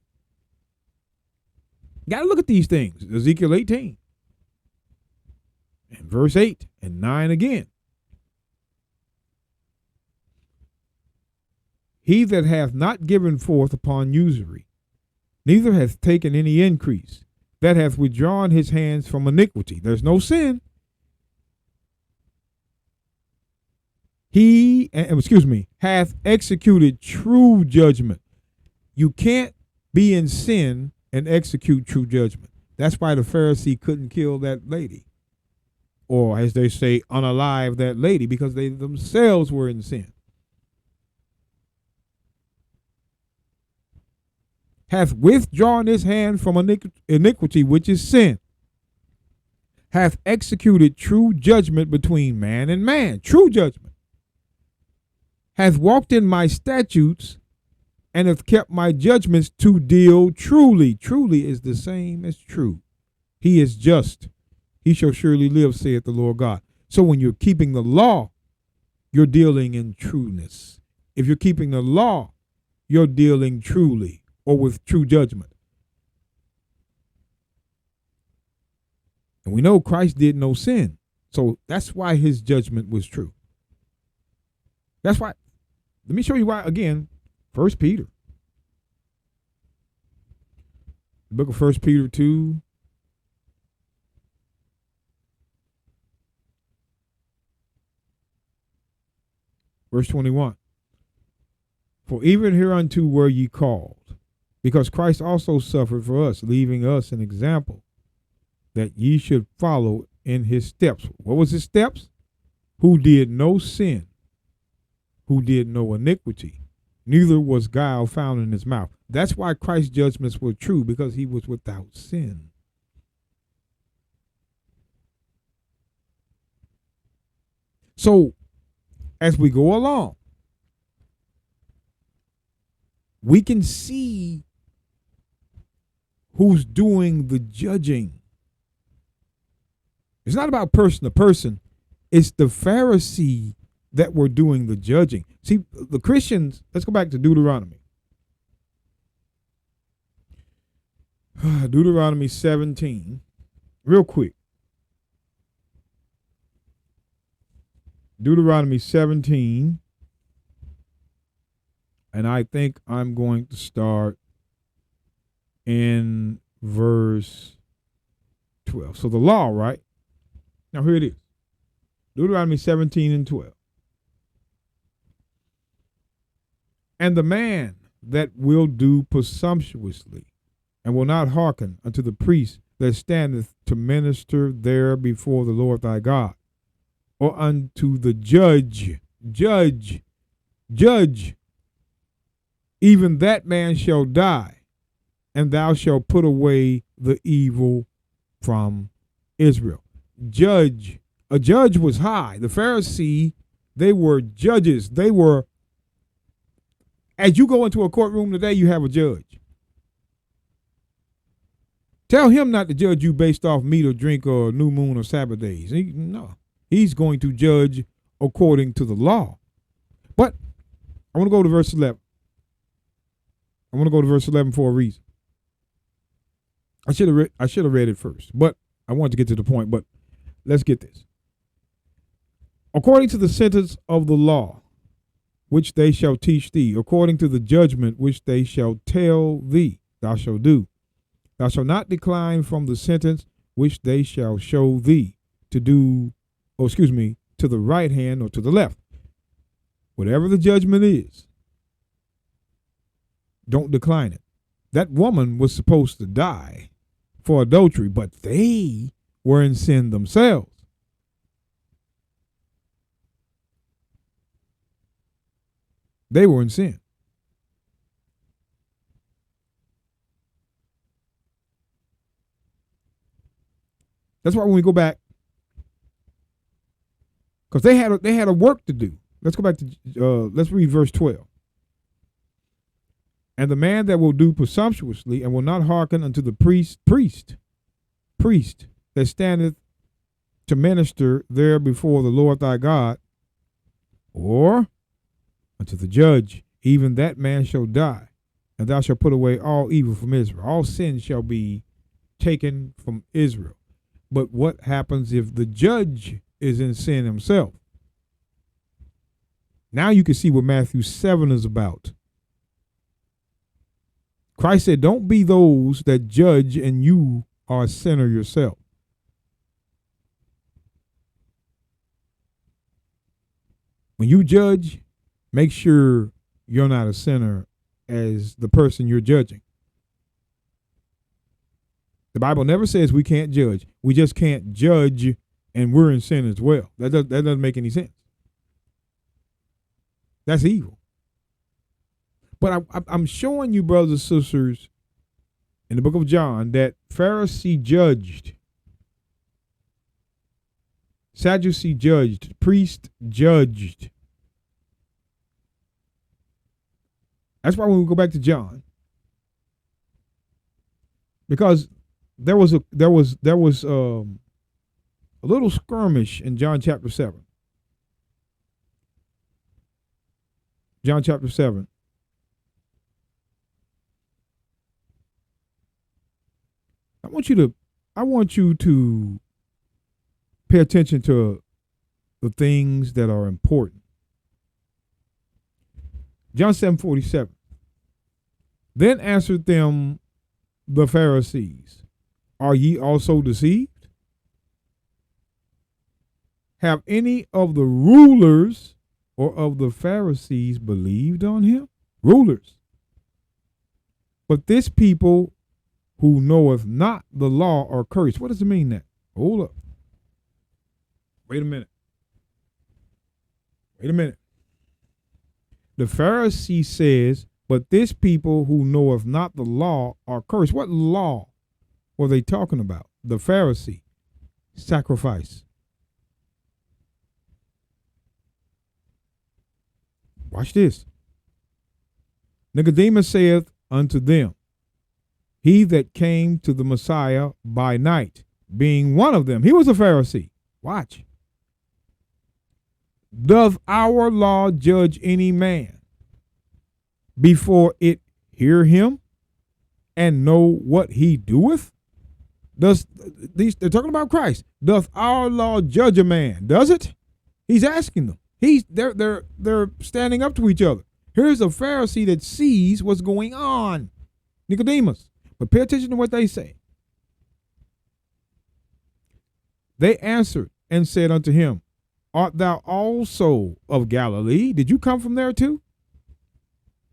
Got to look at these things. Ezekiel 18. And verse 8 and 9 again. He that hath not given forth upon usury, neither hath taken any increase, that hath withdrawn his hands from iniquity. There's no sin. He, hath executed true judgment. You can't be in sin and execute true judgment. That's why the Pharisee couldn't kill that lady. or as they say, unalive that lady, because they themselves were in sin. Hath withdrawn his hand from iniquity, which is sin, hath executed true judgment between man and man, true judgment, hath walked in my statutes, and hath kept my judgments to deal truly. Truly is the same as true. He is just. He shall surely live, saith the Lord God. So when you're keeping the law, you're dealing in trueness. If you're keeping the law, you're dealing truly, or with true judgment. And we know Christ did no sin. So that's why his judgment was true. That's why. Let me show you why again. 1 Peter. The book of 1 Peter 2. Verse 21. For even hereunto were ye called, because Christ also suffered for us, leaving us an example, that ye should follow in his steps. What was his steps? Who did no sin, who did no iniquity, neither was guile found in his mouth. That's why Christ's judgments were true, because he was without sin. So, as we go along, we can see who's doing the judging. It's not about person to person. It's the Pharisee that were doing the judging. See, the Christians, let's go back to Deuteronomy. Deuteronomy 17, real quick. Deuteronomy 17, and I think I'm going to start in verse 12. So the law, right? Now here it is. Deuteronomy 17 and 12. And the man that will do presumptuously, and will not hearken unto the priest that standeth to minister there before the Lord thy God, or unto the judge, even that man shall die, and thou shalt put away the evil from Israel. Judge, a judge was high. The Pharisee, they were judges. They were, as you go into a courtroom today, you have a judge. Tell him not to judge you based off meat or drink or new moon or Sabbath days. No, he's going to judge according to the law. But I want to go to verse 11. I want to go to verse 11 for a reason. I should have read it first, but I wanted to get to the point. But let's get this. According to the sentence of the law, which they shall teach thee, according to the judgment which they shall tell thee, thou shalt do. Thou shalt not decline from the sentence which they shall show thee to do, to the right hand or to the left. Whatever the judgment is, don't decline it. That woman was supposed to die for adultery, but they were in sin themselves. They were in sin. That's why when we go back, because they had a work to do. Let's go back to let's read verse 12. And the man that will do presumptuously and will not hearken unto the priest that standeth to minister there before the Lord thy God, or unto the judge, even that man shall die, and thou shalt put away all evil from Israel. All sin shall be taken from Israel. But what happens if the judge is in sin himself? Now you can see what Matthew 7 is about. Christ said, don't be those that judge and you are a sinner yourself. When you judge, make sure you're not a sinner as the person you're judging. The Bible never says we can't judge. We just can't judge and we're in sin as well. That doesn't make any sense. That's evil. But I'm showing you, brothers and sisters, in the book of John, that Pharisee judged, Sadducee judged, priest judged. That's why when we go back to John, because there was a little skirmish in John chapter 7. John chapter 7. I want you to pay attention to the things that are important. John 7:47. Then answered them the Pharisees, are ye also deceived? Have any of the rulers or of the Pharisees believed on him? Rulers. But this people who knoweth not the law are cursed. What does it mean that? Hold up. Wait a minute. The Pharisee says, but this people who knoweth not the law are cursed. What law were they talking about? The Pharisee. Sacrifice. Watch this. Nicodemus saith unto them, he that came to the Messiah by night, being one of them. He was a Pharisee. Watch. Doth our law judge any man before it hear him and know what he doeth? They're talking about Christ. Doth our law judge a man? Does it? He's asking them. They're standing up to each other. Here's a Pharisee that sees what's going on. Nicodemus. But pay attention to what they say. They answered and said unto him, art thou also of Galilee? Did you come from there too?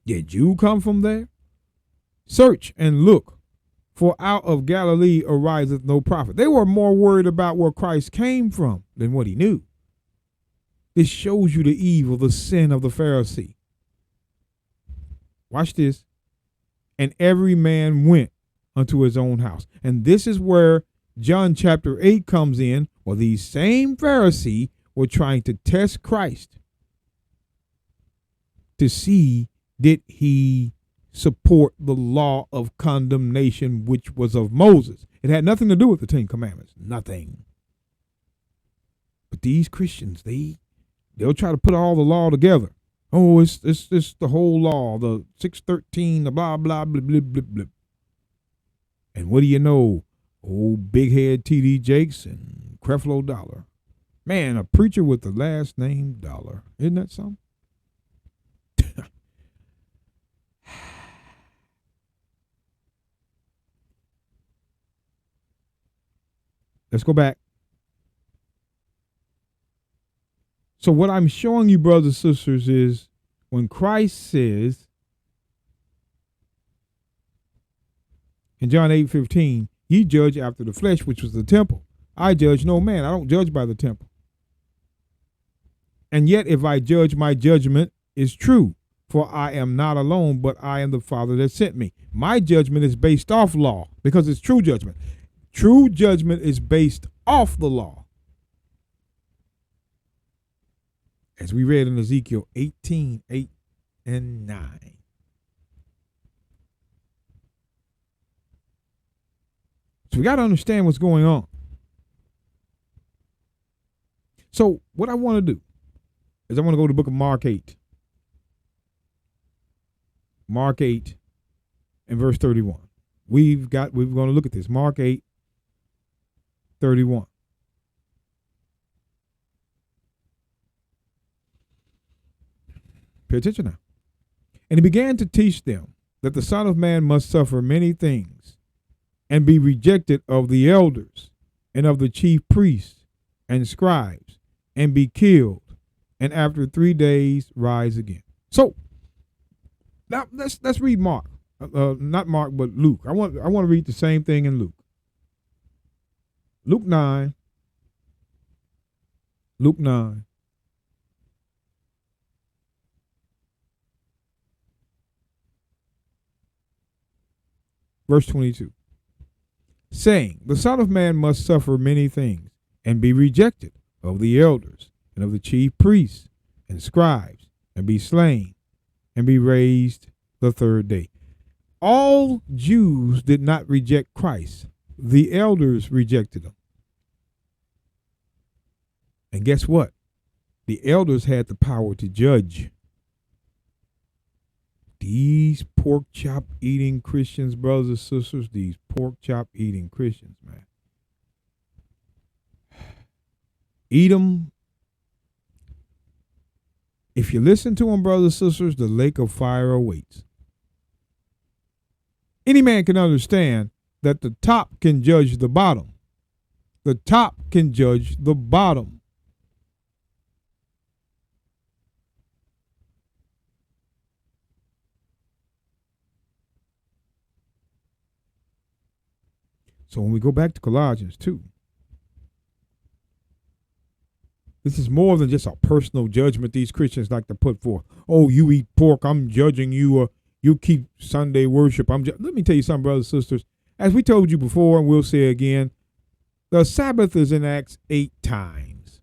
Did you come from there? Search and look, for out of Galilee ariseth no prophet. They were more worried about where Christ came from than what he knew. This shows you the evil, the sin of the Pharisee. Watch this. And every man went unto his own house. And this is where John chapter 8 comes in, where these same Pharisees were trying to test Christ to see did he support the law of condemnation, which was of Moses. It had nothing to do with the 10 Commandments. Nothing. But these Christians, they'll try to put all the law together. Oh, it's the whole law, the 613, the blah, blah, blah, blah, blah, blah. And what do you know? Old big head T.D. Jakes and Creflo Dollar. Man, a preacher with the last name Dollar. Isn't that something? Let's go back. So what I'm showing you, brothers and sisters, is when Christ says in John 8:15, ye judge after the flesh, which was the temple. I judge no man. I don't judge by the temple. And yet if I judge, my judgment is true. For I am not alone, but I am the Father that sent me. My judgment is based off law because it's true judgment. True judgment is based off the law. As we read in Ezekiel 18:8 and 9. So we got to understand what's going on. So what I want to do is I want to go to the book of Mark 8. Mark 8 and verse 31. We're going to look at this. Mark 8:31. Pay attention now. And he began to teach them that the Son of Man must suffer many things and be rejected of the elders and of the chief priests and scribes and be killed and after 3 days rise again. So now let's read Mark. Not Mark, but Luke. I want to read the same thing in Luke. Luke 9 Luke 9. Verse 22. Saying, the Son of Man must suffer many things, and be rejected of the elders, and of the chief priests, and scribes, and be slain, and be raised the third day. All Jews did not reject Christ. The elders rejected him. And guess what? The elders had the power to judge. These pork chop eating Christians, brothers and sisters, these pork chop eating Christians, man. Eat them. If you listen to them, brothers and sisters, the lake of fire awaits. Any man can understand that the top can judge the bottom. The top can judge the bottom. So when we go back to Colossians 2, this is more than just a personal judgment these Christians like to put forth. Oh, you eat pork, I'm judging you, or you keep Sunday worship. Let me tell you something, brothers and sisters. As we told you before, and we'll say again, the Sabbath is in Acts 8 times.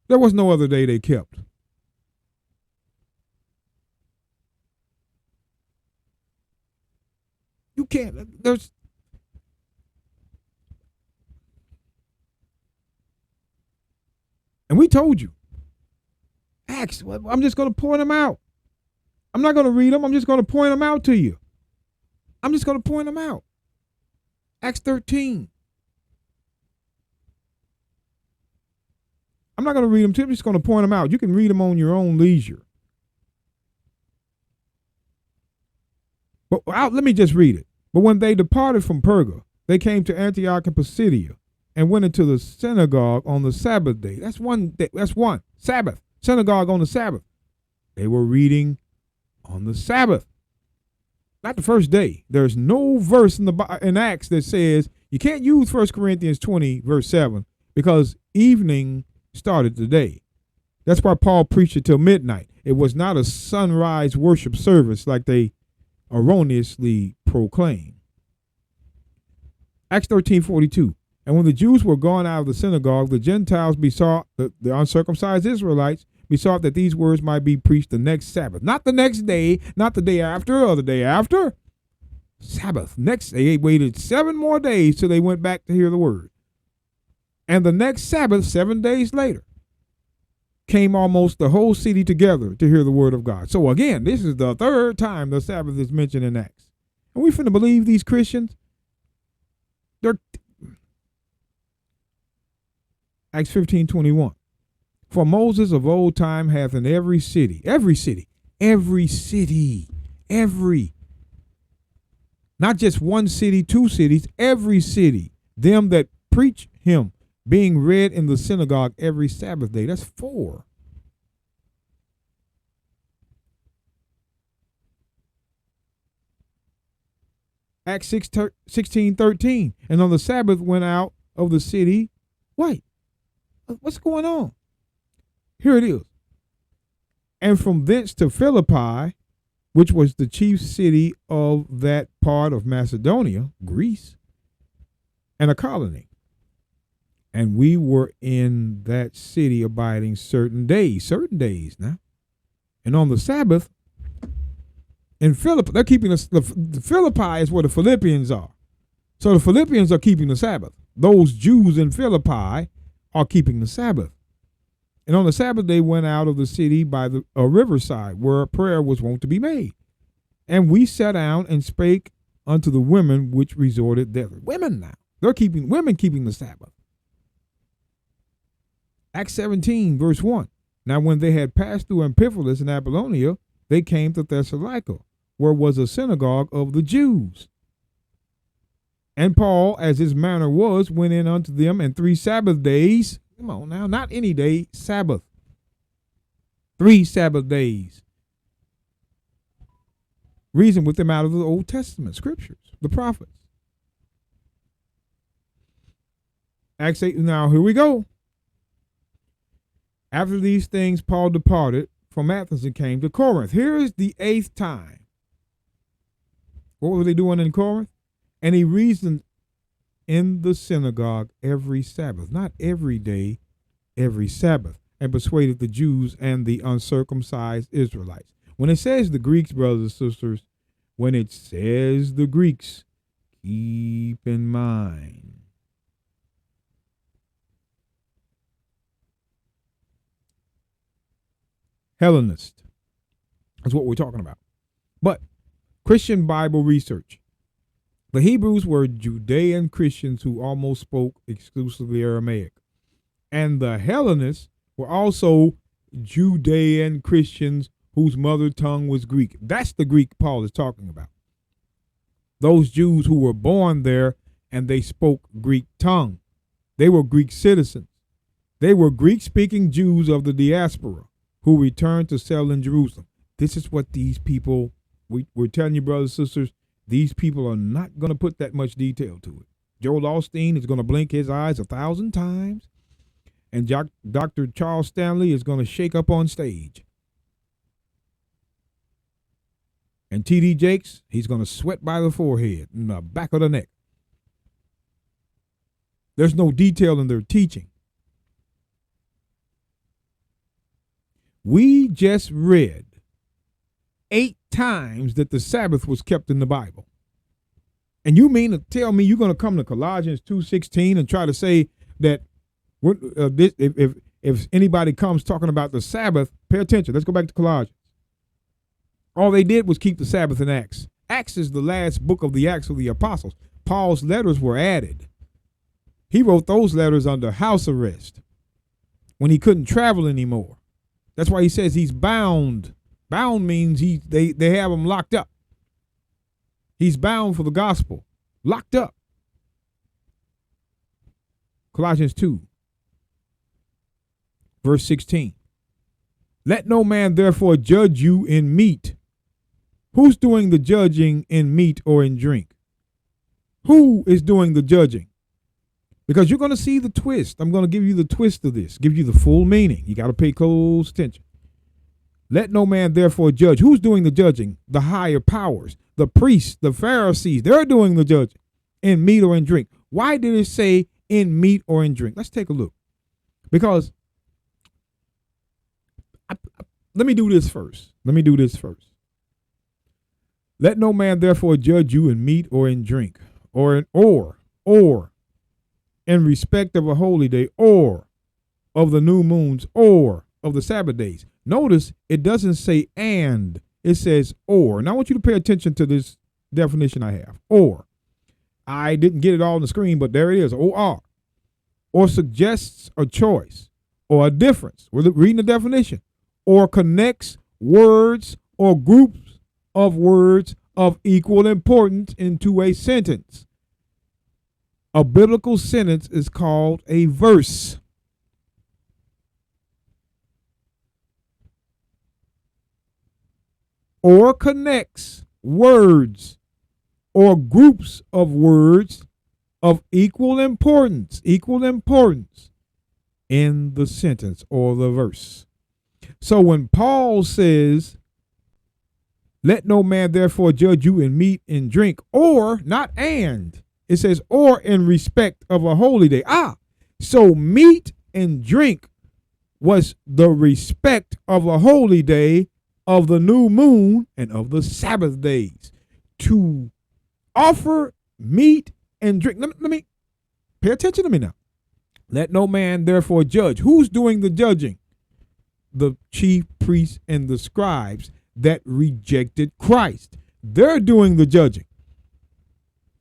There was no other day they kept. You can't, and we told you, Acts, I'm just going to point them out. I'm not going to read them. I'm just going to point them out to you. I'm just going to point them out. Acts 13. I'm not going to read them to you. I'm just going to point them out. You can read them on your own leisure. But let me just read it. But when they departed from Perga, they came to Antioch and Pisidia and went into the synagogue on the Sabbath day. That's one day. That's one. Sabbath. Synagogue on the Sabbath. They were reading on the Sabbath. Not the first day. There's no verse in Acts that says you can't use 1 Corinthians 20, verse 7, because evening started the day. That's why Paul preached it till midnight. It was not a sunrise worship service like they erroneously proclaim. Acts 13:42. And when the Jews were gone out of the synagogue, the Gentiles besought, the uncircumcised Israelites besought that these words might be preached the next Sabbath. Not the next day, not the day after or the day after. Sabbath. Next, they waited 7 more days till they went back to hear the word. And the next Sabbath, 7 days later, came almost the whole city together to hear the word of God. So again, this is the 3rd time the Sabbath is mentioned in Acts. And we finna believe these Christians? They're Acts 15:21. For Moses of old time hath in every city, not just one city, 2 cities, every city, them that preach him, being read in the synagogue every Sabbath day. That's 4. Acts 16:13. And on the Sabbath went out of the city. Wait, what's going on? Here it is. And from thence to Philippi, which was the chief city of that part of Macedonia, Greece, and a colony. And we were in that city abiding certain days now. And on the Sabbath, in Philippi, they're keeping the Philippi is where the Philippians are. So the Philippians are keeping the Sabbath. Those Jews in Philippi are keeping the Sabbath. And on the Sabbath, they went out of the city by a riverside where a prayer was wont to be made. And we sat down and spake unto the women which resorted thither. Women now. Women keeping the Sabbath. Acts 17, verse 1. Now when they had passed through Amphipolis and Apollonia, they came to Thessalonica, where was a synagogue of the Jews. And Paul, as his manner was, went in unto them, and 3 Sabbath days, come on now, not any day, Sabbath. 3 Sabbath days. Reason with them out of the Old Testament scriptures, the prophets. Acts 8. Now, here we go. After these things, Paul departed from Athens and came to Corinth. Here is the 8th time. What were they doing in Corinth? And he reasoned in the synagogue every Sabbath, not every day, every Sabbath, and persuaded the Jews and the uncircumcised Israelites. When it says the Greeks, brothers and sisters, when it says the Greeks, keep in mind Hellenist. That's what we're talking about. But Christian Bible research. The Hebrews were Judean Christians who almost spoke exclusively Aramaic. And the Hellenists were also Judean Christians whose mother tongue was Greek. That's the Greek Paul is talking about. Those Jews who were born there and they spoke Greek tongue. They were Greek citizens. They were Greek-speaking Jews of the diaspora who returned to settle in Jerusalem. This is what these people, we're telling you, brothers and sisters, these people are not going to put that much detail to it. Joel Osteen is going to blink his eyes 1,000 times, and Dr. Charles Stanley is going to shake up on stage. And T.D. Jakes, he's going to sweat by the forehead and the back of the neck. There's no detail in their teaching. We just read 8 times that the Sabbath was kept in the Bible. And you mean to tell me you're going to come to Colossians 2:16 and try to say that if anybody comes talking about the Sabbath, pay attention. Let's go back to Colossians. All they did was keep the Sabbath in Acts. Acts is the last book of the Acts of the Apostles. Paul's letters were added. He wrote those letters under house arrest when he couldn't travel anymore. That's why he says he's bound. Bound means they have him locked up. He's bound for the gospel, locked up. Colossians 2, verse 16. Let no man therefore judge you in meat. Who's doing the judging in meat or in drink? Who is doing the judging? Because you're going to see the twist. I'm going to give you the twist of this, give you the full meaning. You got to pay close attention. Let no man therefore judge. Who's doing the judging? The higher powers, the priests, the Pharisees. They're doing the judging in meat or in drink. Why did it say in meat or in drink? Let's take a look. Because let me do this first. Let no man therefore judge you in meat or in drink, or in respect of a holy day, or of the new moons, or of the Sabbath days. Notice it doesn't say and, it says or. Now I want you to pay attention to this definition I have. Or. I didn't get it all on the screen, but there it is. Or suggests a choice or a difference. We're reading the definition. Or connects words or groups of words of equal importance into a sentence. A biblical sentence is called a verse. Or connects words or groups of words of equal importance in the sentence or the verse. So when Paul says, let no man therefore judge you in meat and drink, or not and, it says or in respect of a holy day. So meat and drink was the respect of a holy day, of the new moon, and of the Sabbath days. To offer meat and drink. Let me pay attention to me now. Let no man therefore judge. Who's doing the judging? The chief priests and the scribes that rejected Christ. They're doing the judging.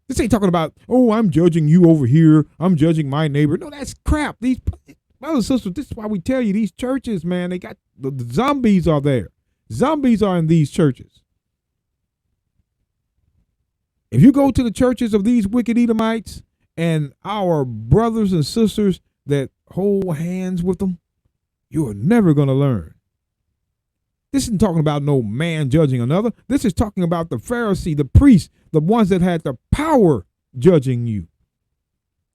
This ain't talking about, oh, I'm judging you over here, I'm judging my neighbor. No, that's crap. These brothers and sisters, this is why we tell you these churches, man, they got the zombies are there. Zombies are in these churches. If you go to the churches of these wicked Edomites and our brothers and sisters that hold hands with them, you are never going to learn. This isn't talking about no man judging another. This is talking about the Pharisee, the priest, the ones that had the power judging you.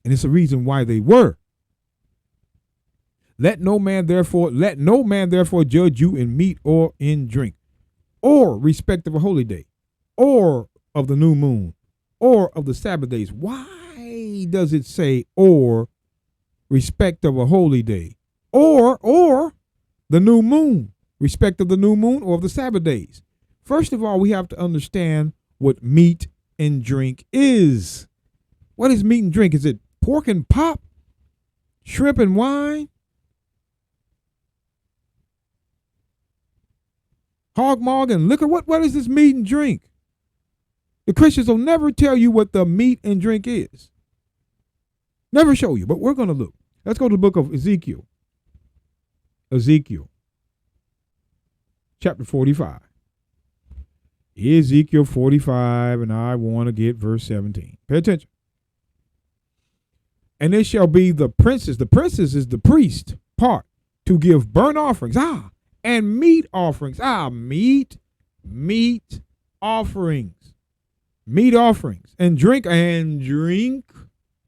And it's a reason why they were. Let no man therefore judge you in meat or in drink, or respect of a holy day, or of the new moon, or of the Sabbath days. Why does it say or respect of a holy day, or the new moon, respect of the new moon, or of the Sabbath days? First of all, we have to understand what meat and drink is. What is meat and drink? Is it pork and pop, shrimp and wine, hog maw and liquor? What is this meat and drink? The Christians will never tell you what the meat and drink is. Never show you, but we're going to look. Let's go to the book of Ezekiel. Ezekiel, chapter 45. Ezekiel 45, and I want to get verse 17. Pay attention. And it shall be the princes is the priest part, to give burnt offerings, and meat offerings, meat offerings, and drink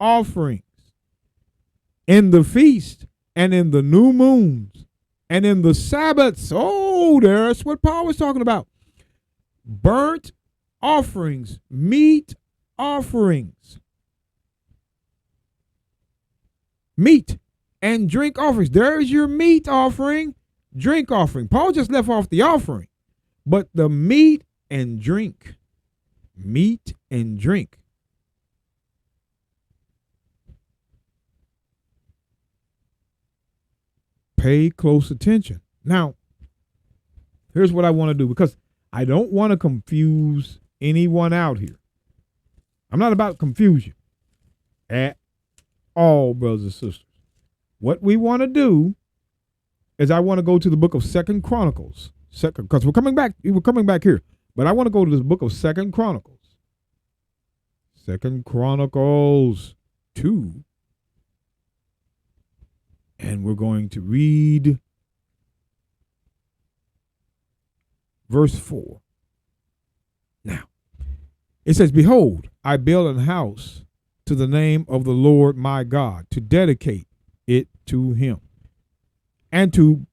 offerings in the feast and in the new moons and in the Sabbaths. Oh, that's what Paul was talking about. Burnt offerings, meat offerings, meat and drink offerings. There's your meat offering, drink offering. Paul just left off the offering, but the meat and drink. Meat and drink. Pay close attention. Now, here's what I want to do, because I don't want to confuse anyone out here. I'm not about confusion at all, brothers and sisters. What we want to do is I want to go to the book of 2 Chronicles, because we're coming back here. But I want to go to this book of 2 Chronicles. 2 Chronicles 2. And we're going to read verse 4. Now, it says, behold, I build an house to the name of the Lord my God, to dedicate it to him, and to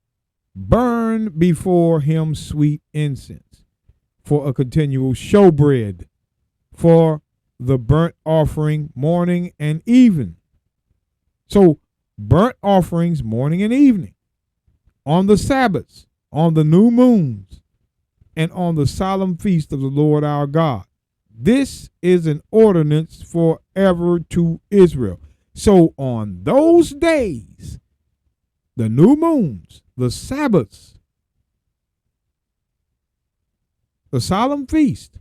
burn before him sweet incense, for a continual showbread, for the burnt offering morning and evening. So burnt offerings morning and evening, on the Sabbaths, on the new moons, and on the solemn feast of the Lord our God. This is an ordinance forever to Israel. So on those days, the new moons, the Sabbaths, the solemn feast,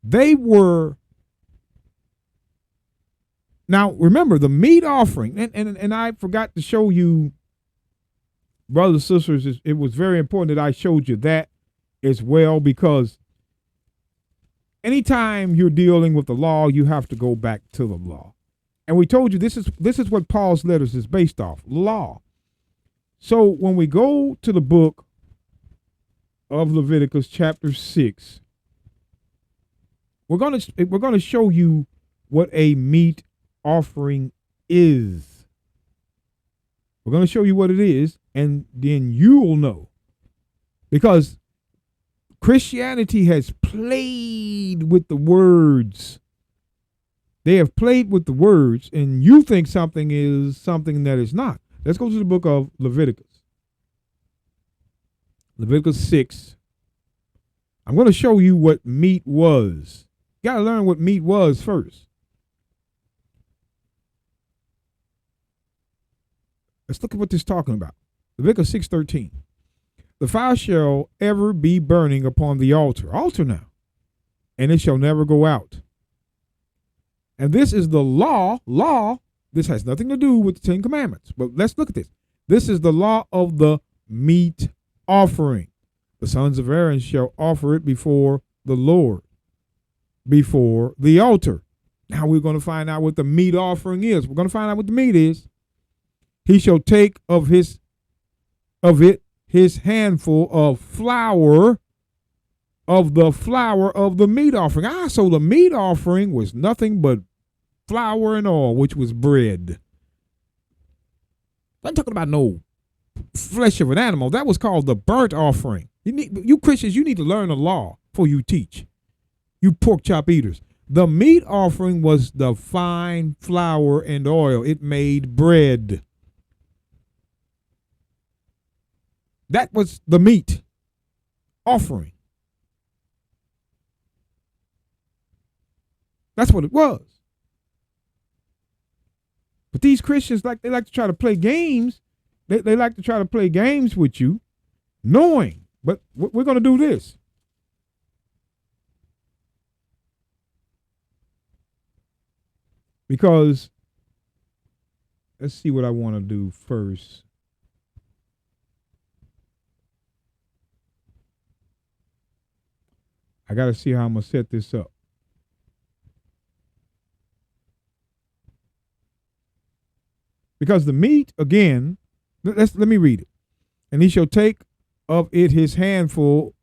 they were. Now remember the meat offering, and I forgot to show you, brothers and sisters, it was very important that I showed you that as well, because anytime you're dealing with the law, you have to go back to the law. And we told you this is what Paul's letters is based off, law. So when we go to the book of Leviticus chapter 6, we're going to show you what a meat offering is. We're going to show you what it is, and then you will know. Because Christianity has played with the words. They have played with the words, and you think something is something that is not. Let's go to the book of Leviticus. Leviticus 6. I'm going to show you what meat was. You got to learn what meat was first. Let's look at what this is talking about. Leviticus 6:13. The fire shall ever be burning upon the altar. Altar now. And it shall never go out. And this is the law. Law. This has nothing to do with the 10 Commandments. But let's look at this. This is the law of the meat offering. The sons of Aaron shall offer it before the Lord, before the altar. Now we're going to find out what the meat offering is. We're going to find out what the meat is. He shall take of it his handful of flour, of the flour of the meat offering. So the meat offering was nothing but flour and oil, which was bread. I'm talking about no flesh of an animal. That was called the burnt offering. You Christians, you need to learn the law before you teach. You pork chop eaters. The meat offering was the fine flour and oil. It made bread. That was the meat offering. That's what it was. But these Christians, they like to try to play games. They like to try to play games with you, knowing. But we're going to do this. Because let's see what I want to do first. I got to see how I'm going to set this up. Because the meat, again, let me read it. And he shall take of it his handful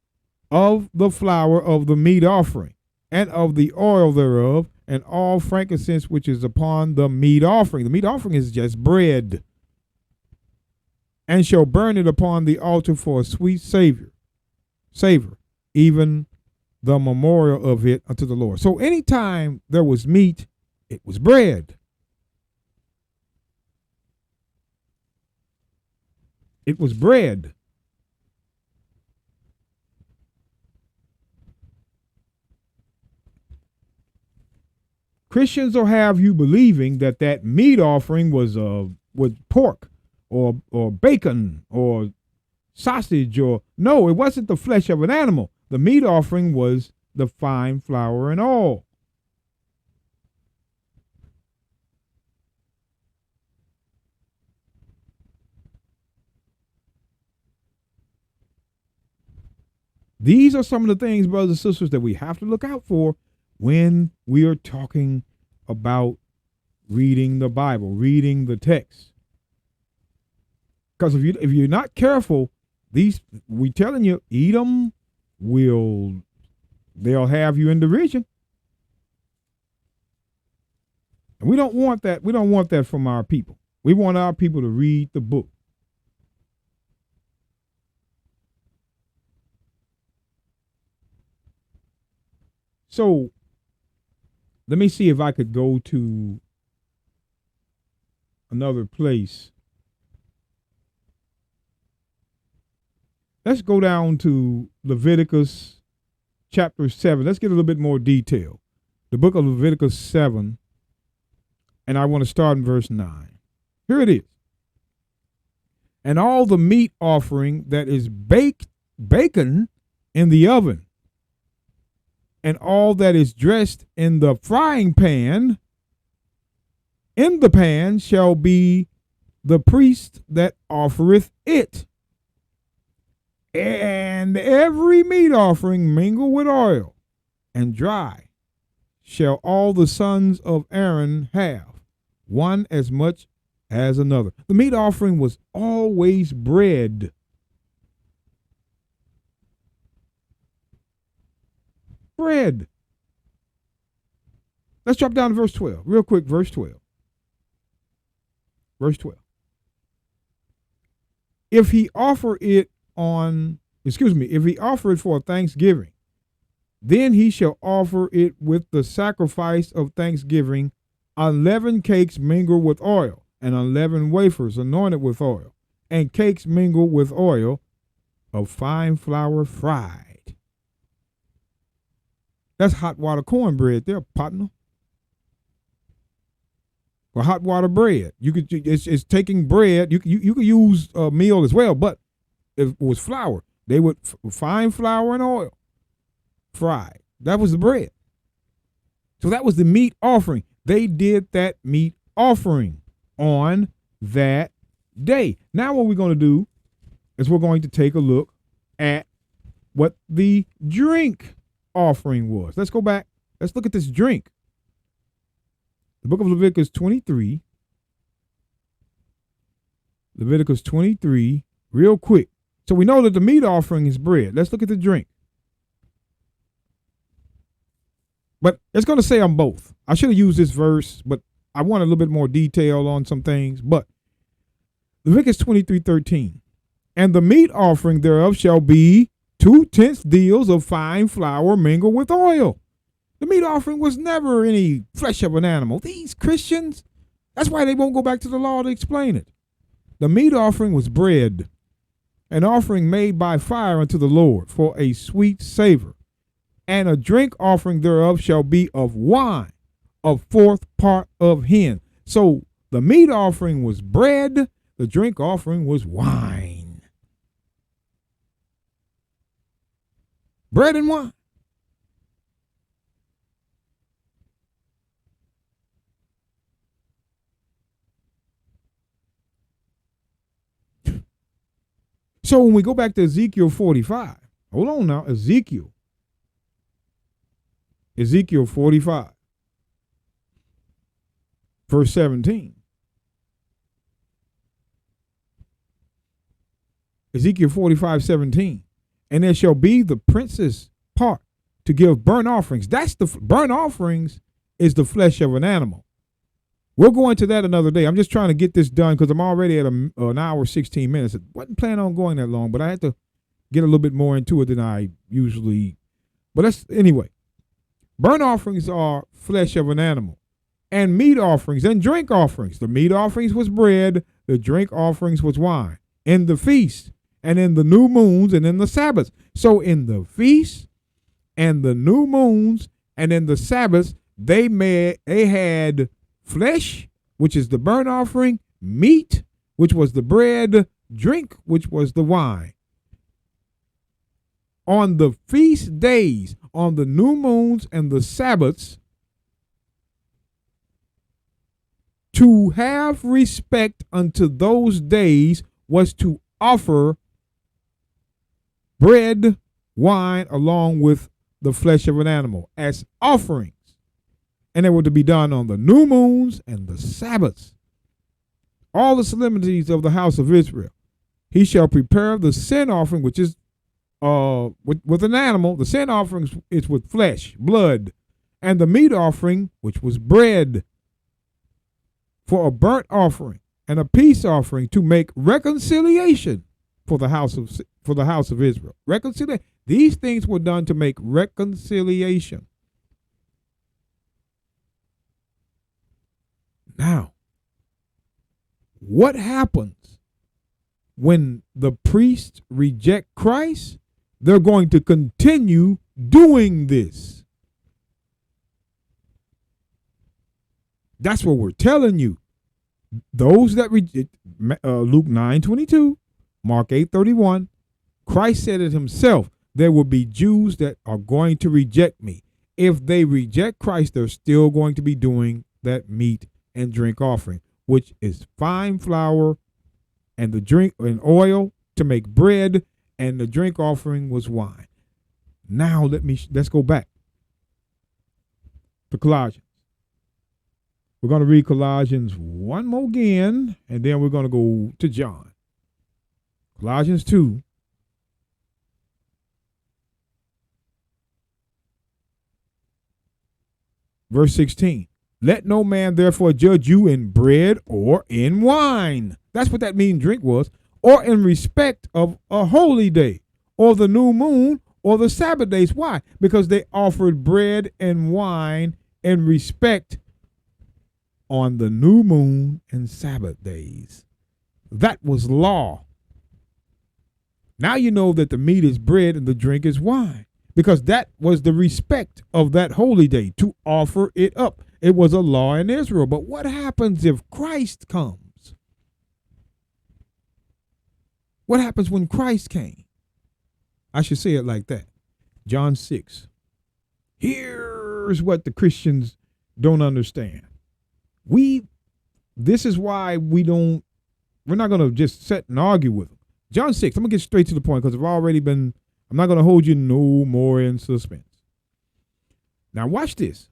of the flour of the meat offering, and of the oil thereof, and all frankincense which is upon the meat offering. The meat offering is just bread. And shall burn it upon the altar for a sweet savor, even the memorial of it unto the Lord. So anytime there was meat, it was bread. It was bread. Christians will have you believing that meat offering was pork or bacon or sausage or no, it wasn't the flesh of an animal. The meat offering was the fine flour and oil. These are some of the things, brothers and sisters, that we have to look out for when we are talking about reading the Bible, reading the text. Because if you're not careful, we telling you, Edom they'll have you in derision. And we don't want that. We don't want that from our people. We want our people to read the book. So let me see if I could go to another place. Let's go down to Leviticus chapter 7. Let's get a little bit more detail. The book of Leviticus 7, and I want to start in verse 9. Here it is. And all the meat offering that is bacon in the oven, and all that is dressed in the frying pan, in the pan shall be the priest that offereth it. And every meat offering mingled with oil and dry shall all the sons of Aaron have, one as much as another. The meat offering was always bread. Bread. Let's drop down to verse 12. Real quick, verse 12. Verse 12. If he offer it for a thanksgiving, then he shall offer it with the sacrifice of thanksgiving, unleavened cakes mingled with oil, and unleavened wafers anointed with oil, and cakes mingled with oil of fine flour fried. That's hot water cornbread there, partner. Or hot water bread. It's taking bread. You could use meal as well, but if it was flour, they would fine flour and oil fried. That was the bread. So that was the meat offering. They did that meat offering on that day. Now what we're going to do is we're going to take a look at what the drink offering was. Let's go back. Let's look at this drink. The book of Leviticus 23. Leviticus 23, real quick. So we know that the meat offering is bread. Let's look at the drink. But it's going to say on both. I should have used this verse, but I want a little bit more detail on some things. But Leviticus 23:13. And the meat offering thereof shall be 2/10 deals of fine flour mingled with oil. The meat offering was never any flesh of an animal. These Christians, that's why they won't go back to the law to explain it. The meat offering was bread, an offering made by fire unto the Lord for a sweet savor. And a drink offering thereof shall be of wine, a fourth part of hin. So the meat offering was bread, the drink offering was wine. Bread and wine. So when we go back to Ezekiel 45, hold on now, Ezekiel 45, verse 17. Ezekiel 45:17. And there shall be the prince's part to give burnt offerings. That's the burnt offerings is the flesh of an animal. We'll go into that another day. I'm just trying to get this done because I'm already at an hour, 16 minutes. I wasn't planning on going that long, but I had to get a little bit more into it than I usually. But anyway. Burnt offerings are flesh of an animal, and meat offerings and drink offerings. The meat offerings was bread, the drink offerings was wine. In the feast, and in the new moons, and in the Sabbaths. So in the feast, and the new moons, and in the Sabbaths, they had flesh, which is the burnt offering, meat, which was the bread, drink, which was the wine. On the feast days, on the new moons and the Sabbaths, to have respect unto those days was to offer bread, wine, along with the flesh of an animal as offerings. And they were to be done on the new moons and the Sabbaths. All the solemnities of the house of Israel. He shall prepare the sin offering, which is with an animal. The sin offering is with flesh, blood, and the meat offering, which was bread, for a burnt offering and a peace offering, to make reconciliation for the house of Israel. Reconciliation. These things were done to make reconciliation. Now, what happens when the priests reject Christ? They're going to continue doing this. That's what we're telling you. Those that reject, Luke 9:22, Mark 8:31, Christ said it himself. There will be Jews that are going to reject me. If they reject Christ, they're still going to be doing that meat and drink offering, which is fine flour and the drink and oil to make bread, and the drink offering was wine. Now let's go back to Colossians. We're going to read Colossians one more again, and then we're going to go to John. Colossians 2. Verse 16. Let no man therefore judge you in bread or in wine. That's what that mean drink was. Or in respect of a holy day, or the new moon, or the Sabbath days. Why? Because they offered bread and wine in respect on the new moon and Sabbath days. That was law. Now you know that the meat is bread and the drink is wine, because that was the respect of that holy day, to offer it up. It was a law in Israel. But what happens if Christ comes? What happens when Christ came? I should say it like that. John 6. Here's what the Christians don't understand. This is why we're not going to just sit and argue with them. John 6, I'm going to get straight to the point because I'm not going to hold you no more in suspense. Now watch this.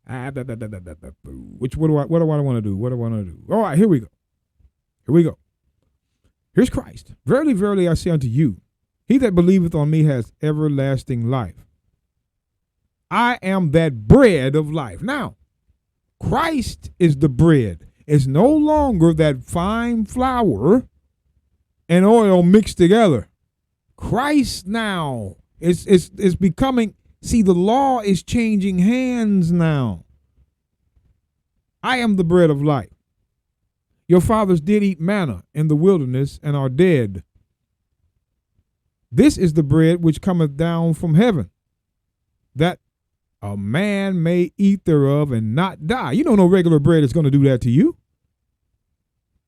What do I want to do? What do I want to do? All right, here we go. Here's Christ. Verily, verily, I say unto you, he that believeth on me has everlasting life. I am that bread of life. Now, Christ is the bread. It's no longer that fine flour and oil mixed together. Christ now is becoming, see, the law is changing hands now. I am the bread of life. Your fathers did eat manna in the wilderness and are dead. This is the bread which cometh down from heaven, that a man may eat thereof and not die. You know, no regular bread is going to do that to you.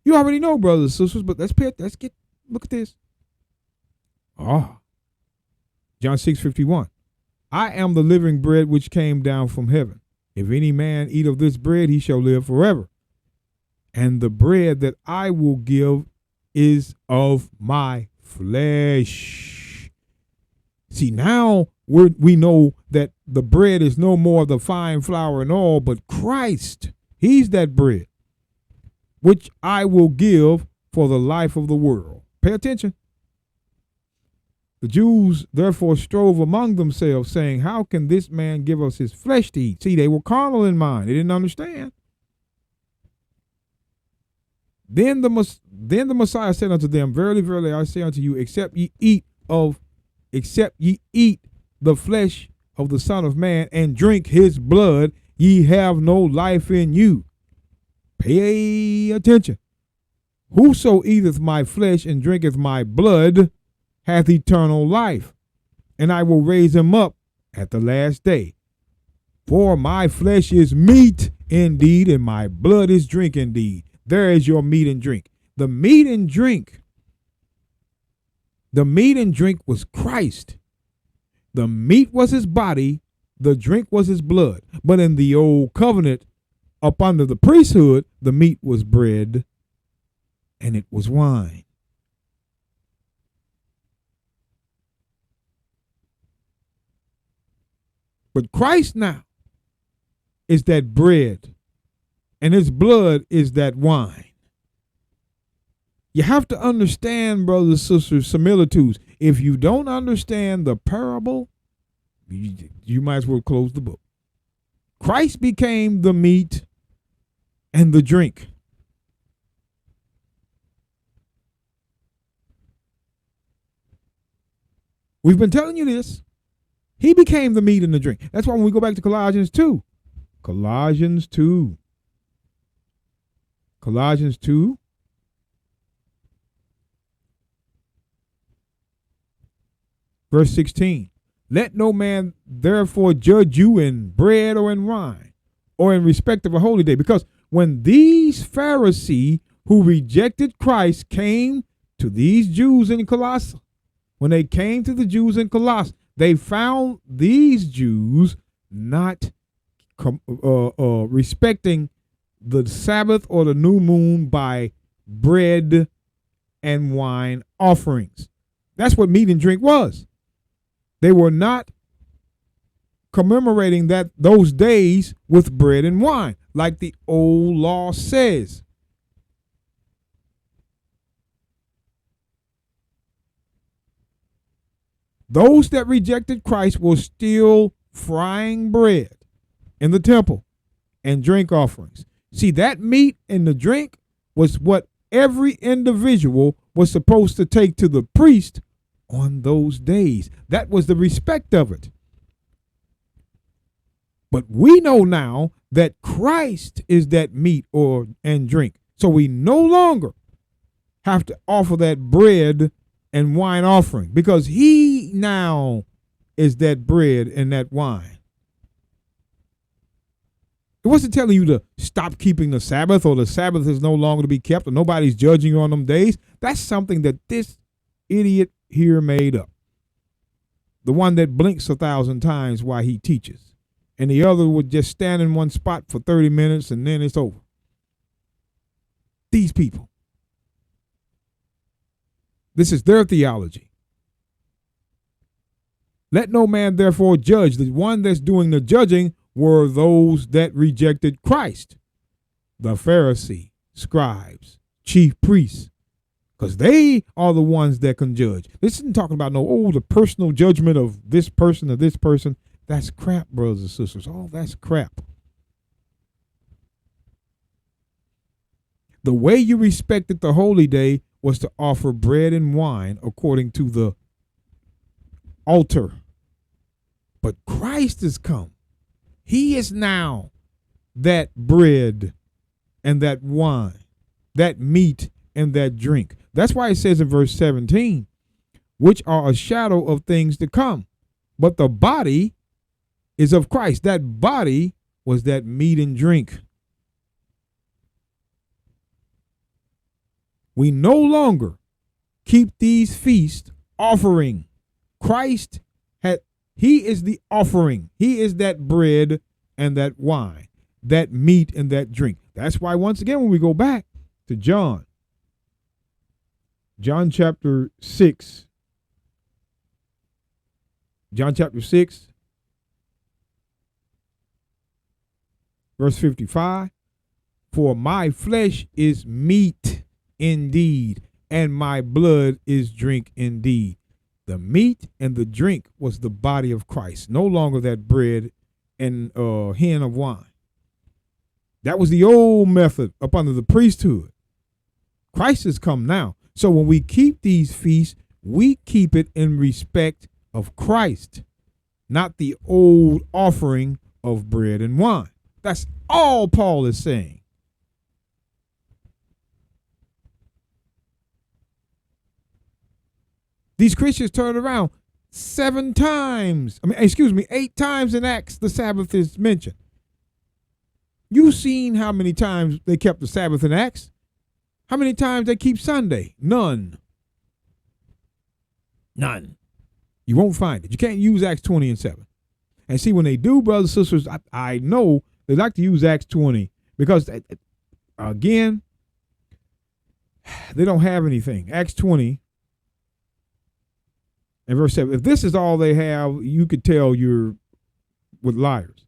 You already know, brothers and sisters, but look at this. John 6:51. I am the living bread which came down from heaven. If any man eat of this bread, he shall live forever. And the bread that I will give is of my flesh. See, now we know that the bread is no more the fine flour and oil, but Christ. He's that bread, which I will give for the life of the world. Pay attention. The Jews therefore strove among themselves, saying, how can this man give us his flesh to eat? See, they were carnal in mind. They didn't understand. Then the Messiah said unto them, verily, verily, I say unto you, except ye eat the flesh of the Son of Man and drink his blood, ye have no life in you. Pay attention. Whoso eateth my flesh and drinketh my blood hath eternal life, and I will raise him up at the last day. For my flesh is meat indeed, and my blood is drink indeed. There is your meat and drink. The meat and drink was Christ. The meat was his body, the drink was his blood. But in the old covenant, up under the priesthood, the meat was bread and it was wine. But Christ now is that bread, and his blood is that wine. You have to understand, brothers and sisters, similitudes. If you don't understand the parable, you might as well close the book. Christ became the meat and the drink. We've been telling you this. He became the meat and the drink. That's why when we go back to Colossians 2, verse 16. Let no man therefore judge you in bread or in wine or in respect of a holy day. Because when these Pharisees who rejected Christ came to these Jews in Colossae, when they came to the Jews in Colossae, they found these Jews not respecting the Sabbath or the new moon by bread and wine offerings. That's what meat and drink was. They were not commemorating those days with bread and wine, like the old law says. Those that rejected Christ were still frying bread in the temple and drink offerings. See, that meat and the drink was what every individual was supposed to take to the priest on those days. That was the respect of it. But we know now that Christ is that meat and drink. So we no longer have to offer that bread and wine offering, because he now is that bread and that wine. It wasn't telling you to stop keeping the Sabbath, or the Sabbath is no longer to be kept, or nobody's judging you on them days. That's something that this idiot here made up. The one that blinks 1,000 times while he teaches, and the other would just stand in one spot for 30 minutes and then it's over. These people. This is their theology. Let no man therefore judge. The one that's doing the judging were those that rejected Christ, the Pharisee, scribes, chief priests, because they are the ones that can judge. This isn't talking about the personal judgment of this person or this person. That's crap, brothers and sisters. All that's crap. The way you respected the holy day was to offer bread and wine according to the altar. But Christ has come. He is now that bread and that wine, that meat and that drink. That's why it says in verse 17, which are a shadow of things to come. But the body is of Christ. That body was that meat and drink. We no longer keep these feasts offering. Christ he is the offering. He is that bread and that wine, that meat and that drink. That's why, once again, when we go back to John chapter 6, verse 55, for my flesh is meat indeed, and my blood is drink indeed. The meat and the drink was the body of Christ, no longer that bread and hen of wine. That was the old method up under the priesthood. Christ has come now. So when we keep these feasts, we keep it in respect of Christ, not the old offering of bread and wine. That's all Paul is saying. These Christians turn around 8 times in Acts the Sabbath is mentioned. You've seen how many times they kept the Sabbath in Acts? How many times they keep Sunday? None. You won't find it. You can't use Acts 20 and 7. And see, when they do, brothers and sisters, I know they like to use Acts 20 because, again, they don't have anything. Acts 20 and verse 7. If this is all they have, you could tell you're with liars.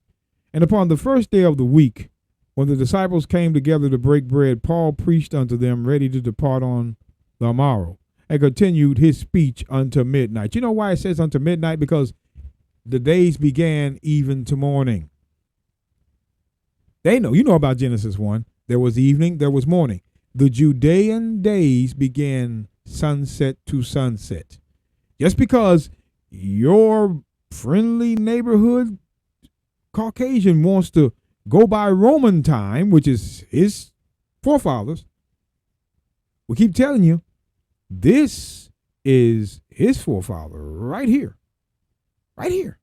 And upon the first day of the week, when the disciples came together to break bread, Paul preached unto them, ready to depart on the morrow, and continued his speech unto midnight. You know why it says unto midnight? Because the days began even to morning. They know, you know about Genesis 1. There was evening, there was morning. The Judean days began sunset to sunset. Just because your friendly neighborhood Caucasian wants to go by Roman time, which is his forefathers, we keep telling you, this is his forefather right here. Right here.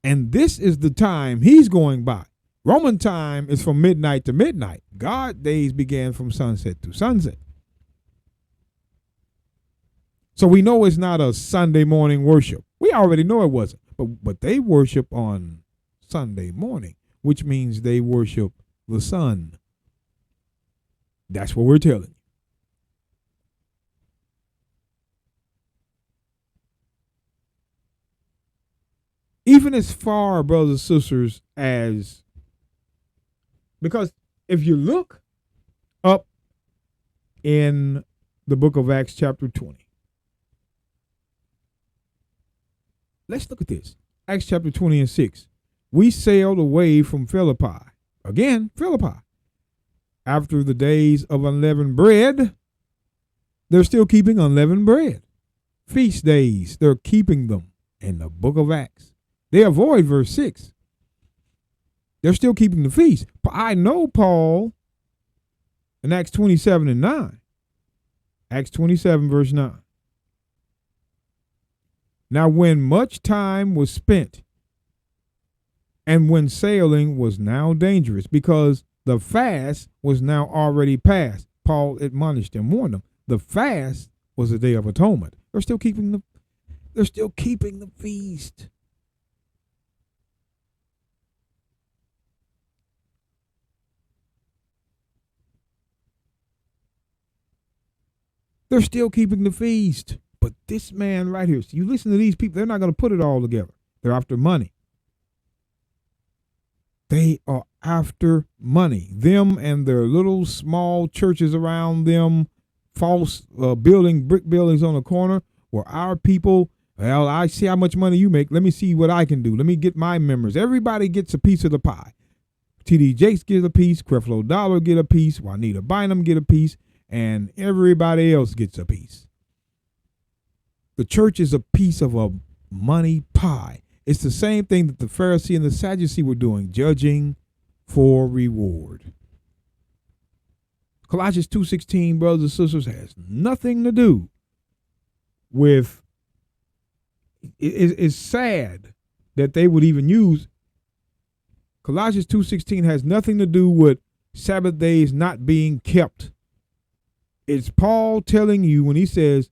And this is the time he's going by. Roman time is from midnight to midnight. God days began from sunset to sunset. So we know it's not a Sunday morning worship. We already know it wasn't. But they worship on Sunday morning, which means they worship the sun. That's what we're telling you. Even as far, brothers and sisters, as, because if you look up in the book of Acts chapter 20, let's look at this. Acts chapter 20 and 6. We sailed away from Philippi. Again, Philippi. After the days of unleavened bread, they're still keeping unleavened bread. Feast days, they're keeping them in the book of Acts. They avoid verse 6. They're still keeping the feast. I know Paul in Acts 27 and 9. Acts 27 verse 9. Now when much time was spent, and when sailing was now dangerous, because the fast was now already past, Paul admonished them, warned them. The fast was the Day of Atonement. They're still keeping the feast. They're still keeping the feast. But this man right here, so you listen to these people, they're not going to put it all together. They're after money. They are after money. Them and their little small churches around them, false brick buildings on the corner, where our people Well, I see how much money you make. Let me see what I can do. Let me get my members. Everybody gets a piece of the pie. TD Jakes get a piece. Creflo Dollar get a piece. Juanita Bynum get a piece. And everybody else gets a piece. The church is a piece of a money pie. It's the same thing that the Pharisee and the Sadducee were doing, judging for reward. Colossians 2:16, brothers and sisters, has nothing to do with, it's sad that they would even use, Colossians 2:16 has nothing to do with Sabbath days not being kept. It's Paul telling you when he says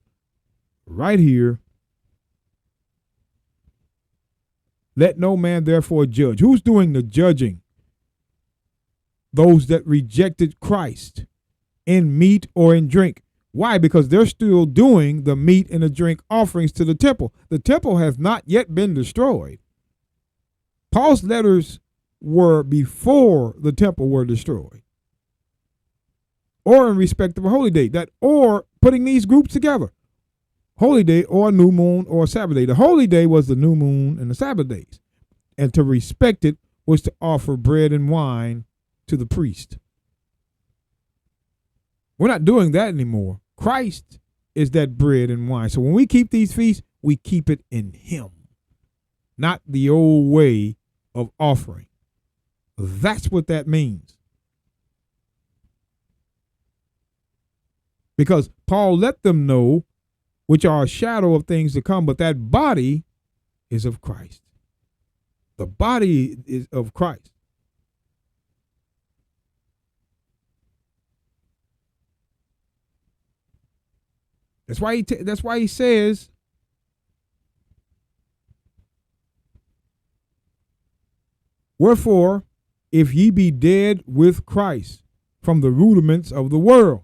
right here, let no man therefore judge. Who's doing the judging? Those that rejected Christ in meat or in drink. Why? Because they're still doing the meat and the drink offerings to the temple. The temple has not yet been destroyed. Paul's letters were before the temple were destroyed, or in respect of a holy day, that or putting these groups together, holy day or new moon or Sabbath day. The holy day was the new moon and the Sabbath days, and to respect it was to offer bread and wine to the priest. We're not doing that anymore. Christ is that bread and wine. So when we keep these feasts, we keep it in him, not the old way of offering. That's what that means. Because Paul let them know, which are a shadow of things to come, but that body is of Christ. The body is of Christ. That's why he says, wherefore, if ye be dead with Christ from the rudiments of the world,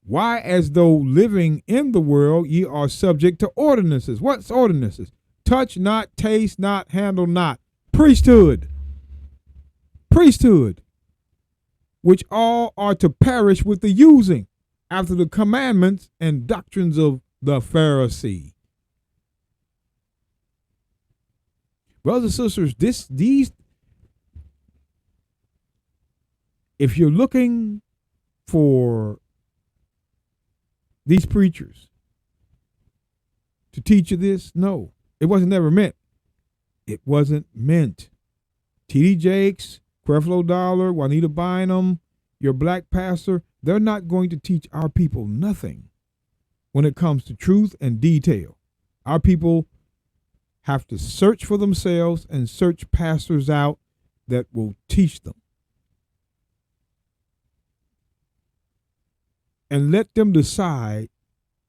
why, as though living in the world, ye are subject to ordinances. What's ordinances? Touch not, taste not, handle not. Priesthood. Priesthood. Which all are to perish with the using, after the commandments and doctrines of the Pharisee. Brothers and sisters, if you're looking for these preachers to teach you this, no, it wasn't never meant. It wasn't meant. T.D. Jakes, Creflo Dollar, Juanita Bynum, your black pastor, they're not going to teach our people nothing when it comes to truth and detail. Our people have to search for themselves and search pastors out that will teach them. And let them decide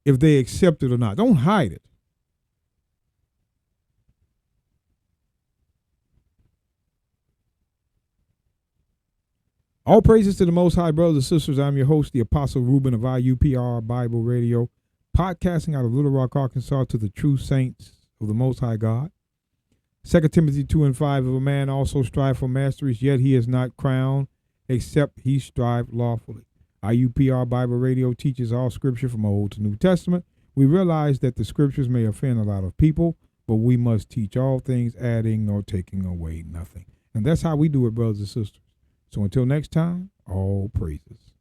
if they accept it or not. Don't hide it. All praises to the Most High, brothers and sisters. I'm your host, the Apostle Reuben of IUPR Bible Radio, podcasting out of Little Rock, Arkansas, to the true saints of the Most High God. 2 Timothy 2:5, if a man also strive for masteries, yet he is not crowned, except he strive lawfully. IUPR Bible Radio teaches all scripture from Old to New Testament. We realize that the scriptures may offend a lot of people, but we must teach all things, adding nor taking away nothing. And that's how we do it, brothers and sisters. So until next time, all praises.